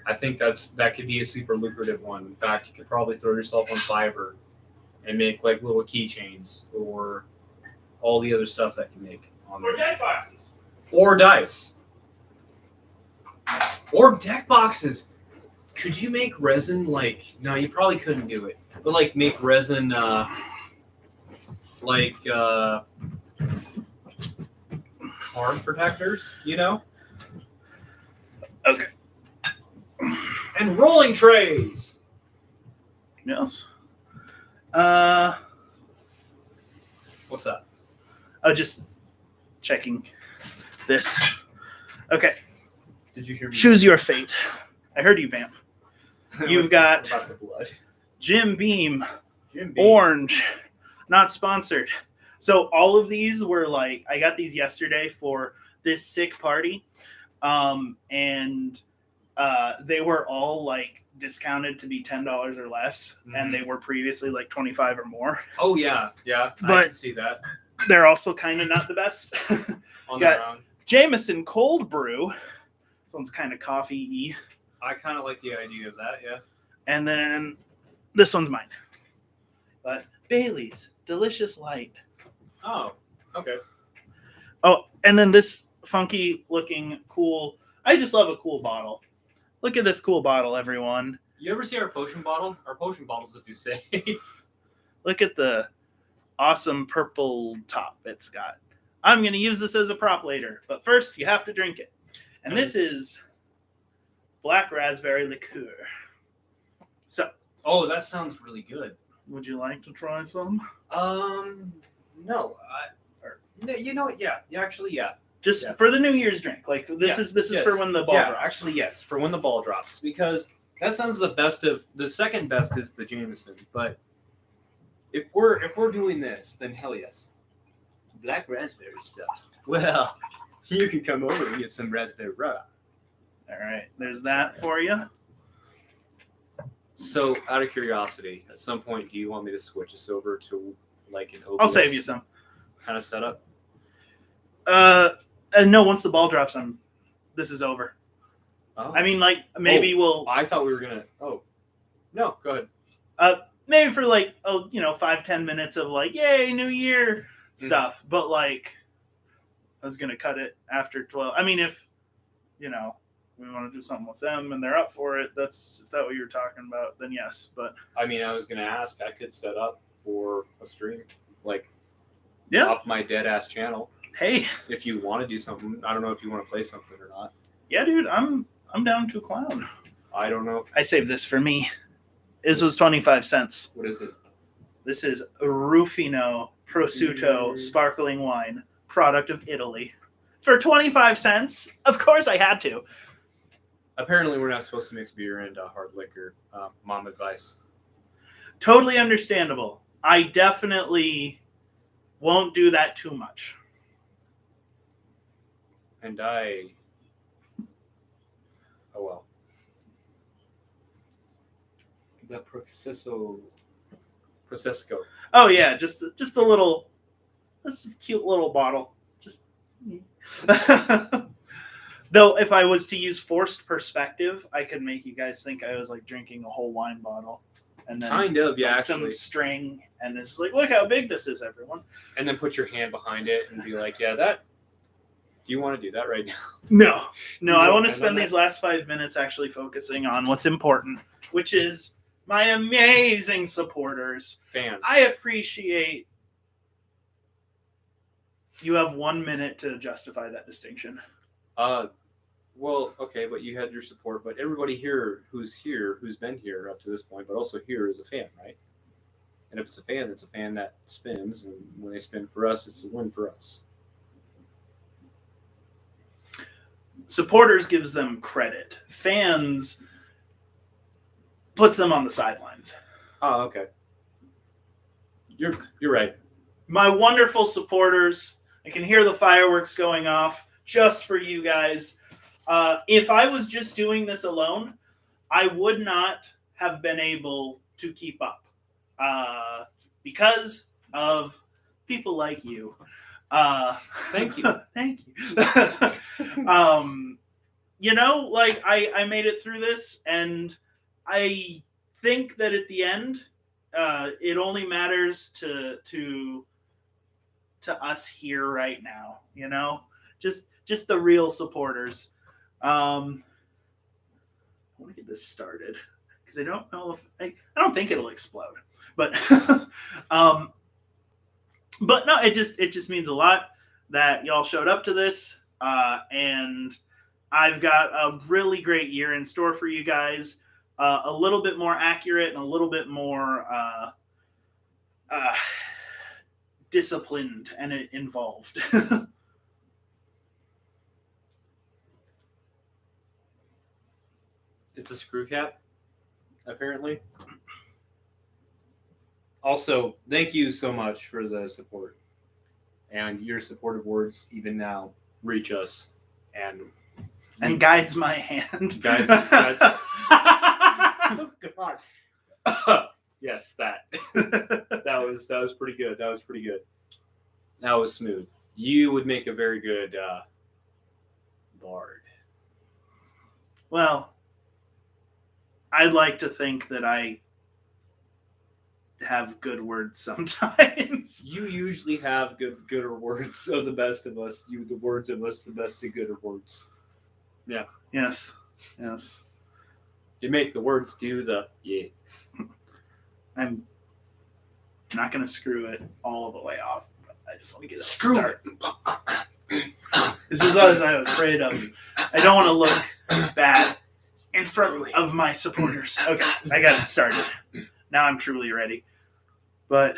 I think that could be a super lucrative one. In fact, you could probably throw yourself on Fiverr and make like little keychains or all the other stuff that you make on there. Or deck boxes. Or dice. Or deck boxes. Could you make resin like? No, you probably couldn't do it. But like make resin card protectors, you know? Okay. And rolling trays. Yes. What's that? Oh, just checking this. Okay. Did you hear me? Choose your fate. I heard you, Vamp. You've got about the blood. Jim Beam, Jim Beam. Orange, not sponsored. So all of these were like, I got these yesterday for this sick party. And they were all like discounted to be $10 or less. Mm-hmm. And they were previously like 25 or more. Oh yeah. I But- can see that. They're also kind of not the best. On got- their own. Jameson Cold Brew. This one's kind of coffee-y. I kind of like the idea of that, yeah. And then this one's mine. But Bailey's Delicious Light. Oh, okay. Oh, and then this funky looking cool. I just love a cool bottle. Look at this cool bottle, everyone. You ever see our potion bottle? Our potion bottles that you say. Look at the awesome purple top it's got. I'm going to use this as a prop later, but first you have to drink it. And this is black raspberry liqueur. So, Oh, that sounds really good. would you like to try some? No. You know what? Yeah. Actually, yeah. Just Yeah. for the New Year's drink. Like this Yeah. is Yes. for when the ball yeah, drops. actually, yes. For when the ball drops. Because that sounds the best of... The second best is the Jameson. But if we're doing this, then hell yes. Black raspberry stuff. Well, you can come over and get some raspberry raw. All right, there's that for you. So, out of curiosity, at some point, do you want me to switch us over to like an OBS I'll save you some. kind of setup? And no, once the ball drops, this is over. Oh. I mean, like maybe we'll I thought we were gonna. Oh, no, go ahead. maybe for like 5-10 minutes of like yay New Year stuff, but like I was gonna cut it after 12. I mean, if we want to do something with them and they're up for it, if that what you're talking about, then yes. But I mean, I was gonna ask. I could set up for a stream, like yeah, off my dead ass channel. hey, If you want to do something, I don't know if you want to play something or not. yeah, dude, I'm down to clown. I don't know. I saved this for me. This was 25 cents. What is it? This is Rufino Prosciutto sparkling wine, product of Italy. For 25 cents. Of course I had to. Apparently, we're not supposed to mix beer and hard liquor. Mom advice. Totally understandable. I definitely won't do that too much. And I. Oh well. The Prosecco. Oh yeah, just a little. This is a cute little bottle. Just. Though, if I was to use forced perspective, I could make you guys think I was like drinking a whole wine bottle. and then Kind of, yeah, like actually. some string, and it's like, look how big this is, everyone. And then put your hand behind it and be like, yeah, that. Do you want to do that right now? No, You I don't want to mind spend on these last 5 minutes actually focusing on what's important, which is my amazing supporters. Fans. I appreciate you have 1 minute to justify that distinction. Well, okay, but you had your support, but everybody here, who's been here up to this point, but also here is a fan, right? And if it's a fan that spins, and when they spin for us, it's a win for us. Supporters gives them credit. Fans puts them on the sidelines. Oh, okay. You're right. My wonderful supporters, I can hear the fireworks going off just for you guys. If I was just doing this alone, I would not have been able to keep up because of people like you. Thank you. Thank you. You know, like I made it through this, and I think that at the end, it only matters to us here right now. You know, just the real supporters. I want to get this started because I don't know if I don't think it'll explode, but but no, it just means a lot that y'all showed up to this, and I've got a really great year in store for you guys. A little bit more accurate and a little bit more disciplined and involved. It's a screw cap, apparently. Also, thank you so much for the support. And your supportive words, even now, reach us. And guides my hand. Guides. Oh, God. Yes, that. that was pretty good. That was smooth. You would make a very good bard. Well, I'd like to think that I have good words sometimes. You usually have gooder words of the best of us. The words of us, the best of gooder words. Yeah. Yes. You make the words do the yeah. I'm not going to screw it all the way off, but I just want to get a Screw start. This is what I was afraid of. I don't want to look bad in front of my supporters. Okay, I got it started. Now I'm truly ready. And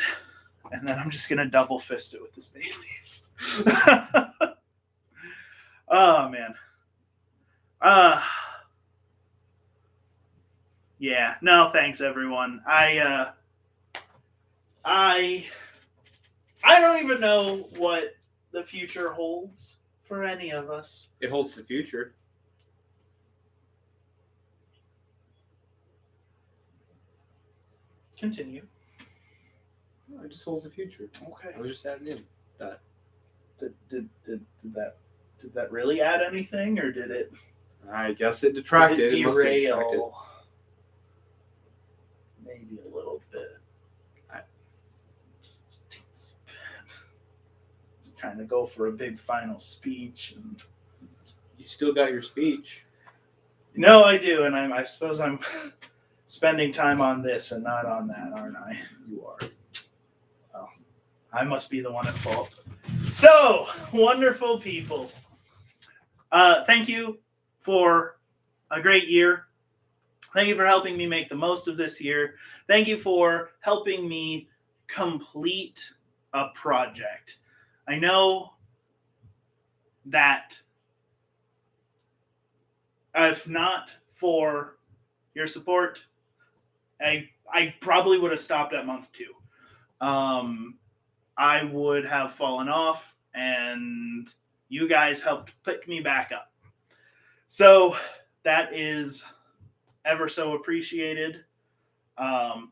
then I'm just going to double fist it with this Bailey's. Oh, man. Yeah, no, thanks everyone. I don't even know what the future holds for any of us. It holds the future. Continue. No, it just holds the future. Okay. I was just adding in that. Did that really add anything, or did it? I guess it detracted. Did it It must have detracted. derail? Maybe a little bit. Just a teensy bit. Just trying to go for a big final speech, and You still got your speech. no, I do, and I suppose I'm spending time on this and not on that, aren't I? You are. Well, I must be the one at fault. So, wonderful people. Thank you for a great year. Thank you for helping me make the most of this year. Thank you for helping me complete a project. I know that if not for your support, I probably would have stopped at month 2. I would have fallen off, and you guys helped pick me back up. So that is ever so appreciated.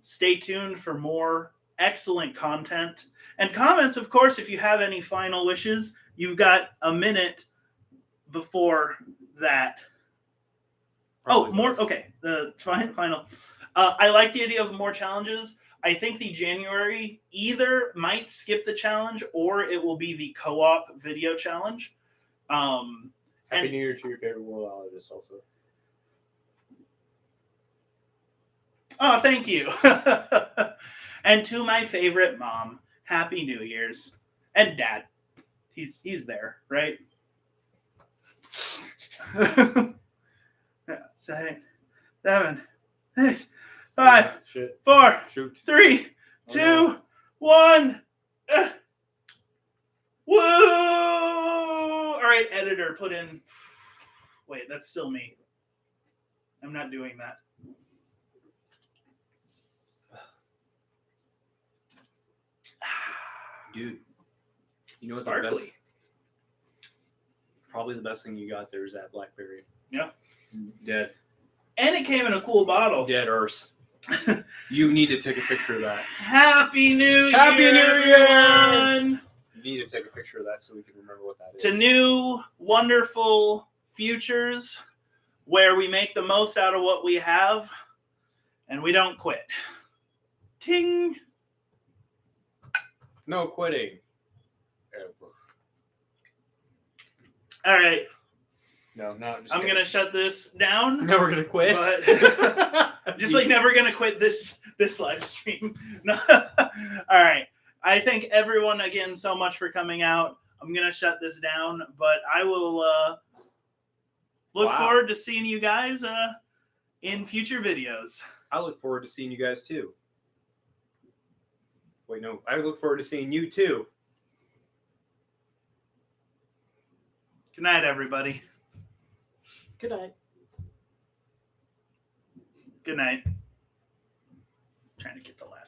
Stay tuned for more excellent content and comments. Of course, if you have any final wishes, you've got a minute before that. Probably more. less. Okay, it's fine. Final. I like the idea of more challenges. I think the January either might skip the challenge or it will be the co-op video challenge. Happy And- New Year to your favorite worldologist also. Oh, thank you. And to my favorite mom, Happy New Year's. And Dad. He's there, right? 6, 7, 6, 5, Shit. 4, Shoot. 3, 2, 1. Woo! All right, editor, put in. Wait, that's still me. I'm not doing that. Dude. You know what Sparkly. the best? Probably the best thing you got there is that blackberry. Yeah. Dead. And it came in a cool bottle. Dead Earth. You need to take a picture of that. Happy New Year, Happy New Year! everyone! You need to take a picture of that so we can remember what that is. To new, wonderful futures where we make the most out of what we have and we don't quit. Ting! No quitting. Ever. All right, No, not just I'm going to shut this down. Never gonna quit. But I'm just like never going to quit this live stream. No. All right. I thank everyone again so much for coming out. I'm going to shut this down, but I will look Wow. forward to seeing you guys in future videos. I look forward to seeing you guys too. Wait, no. I look forward to seeing you too. Good night, everybody. Good night. Good night. Trying to get the last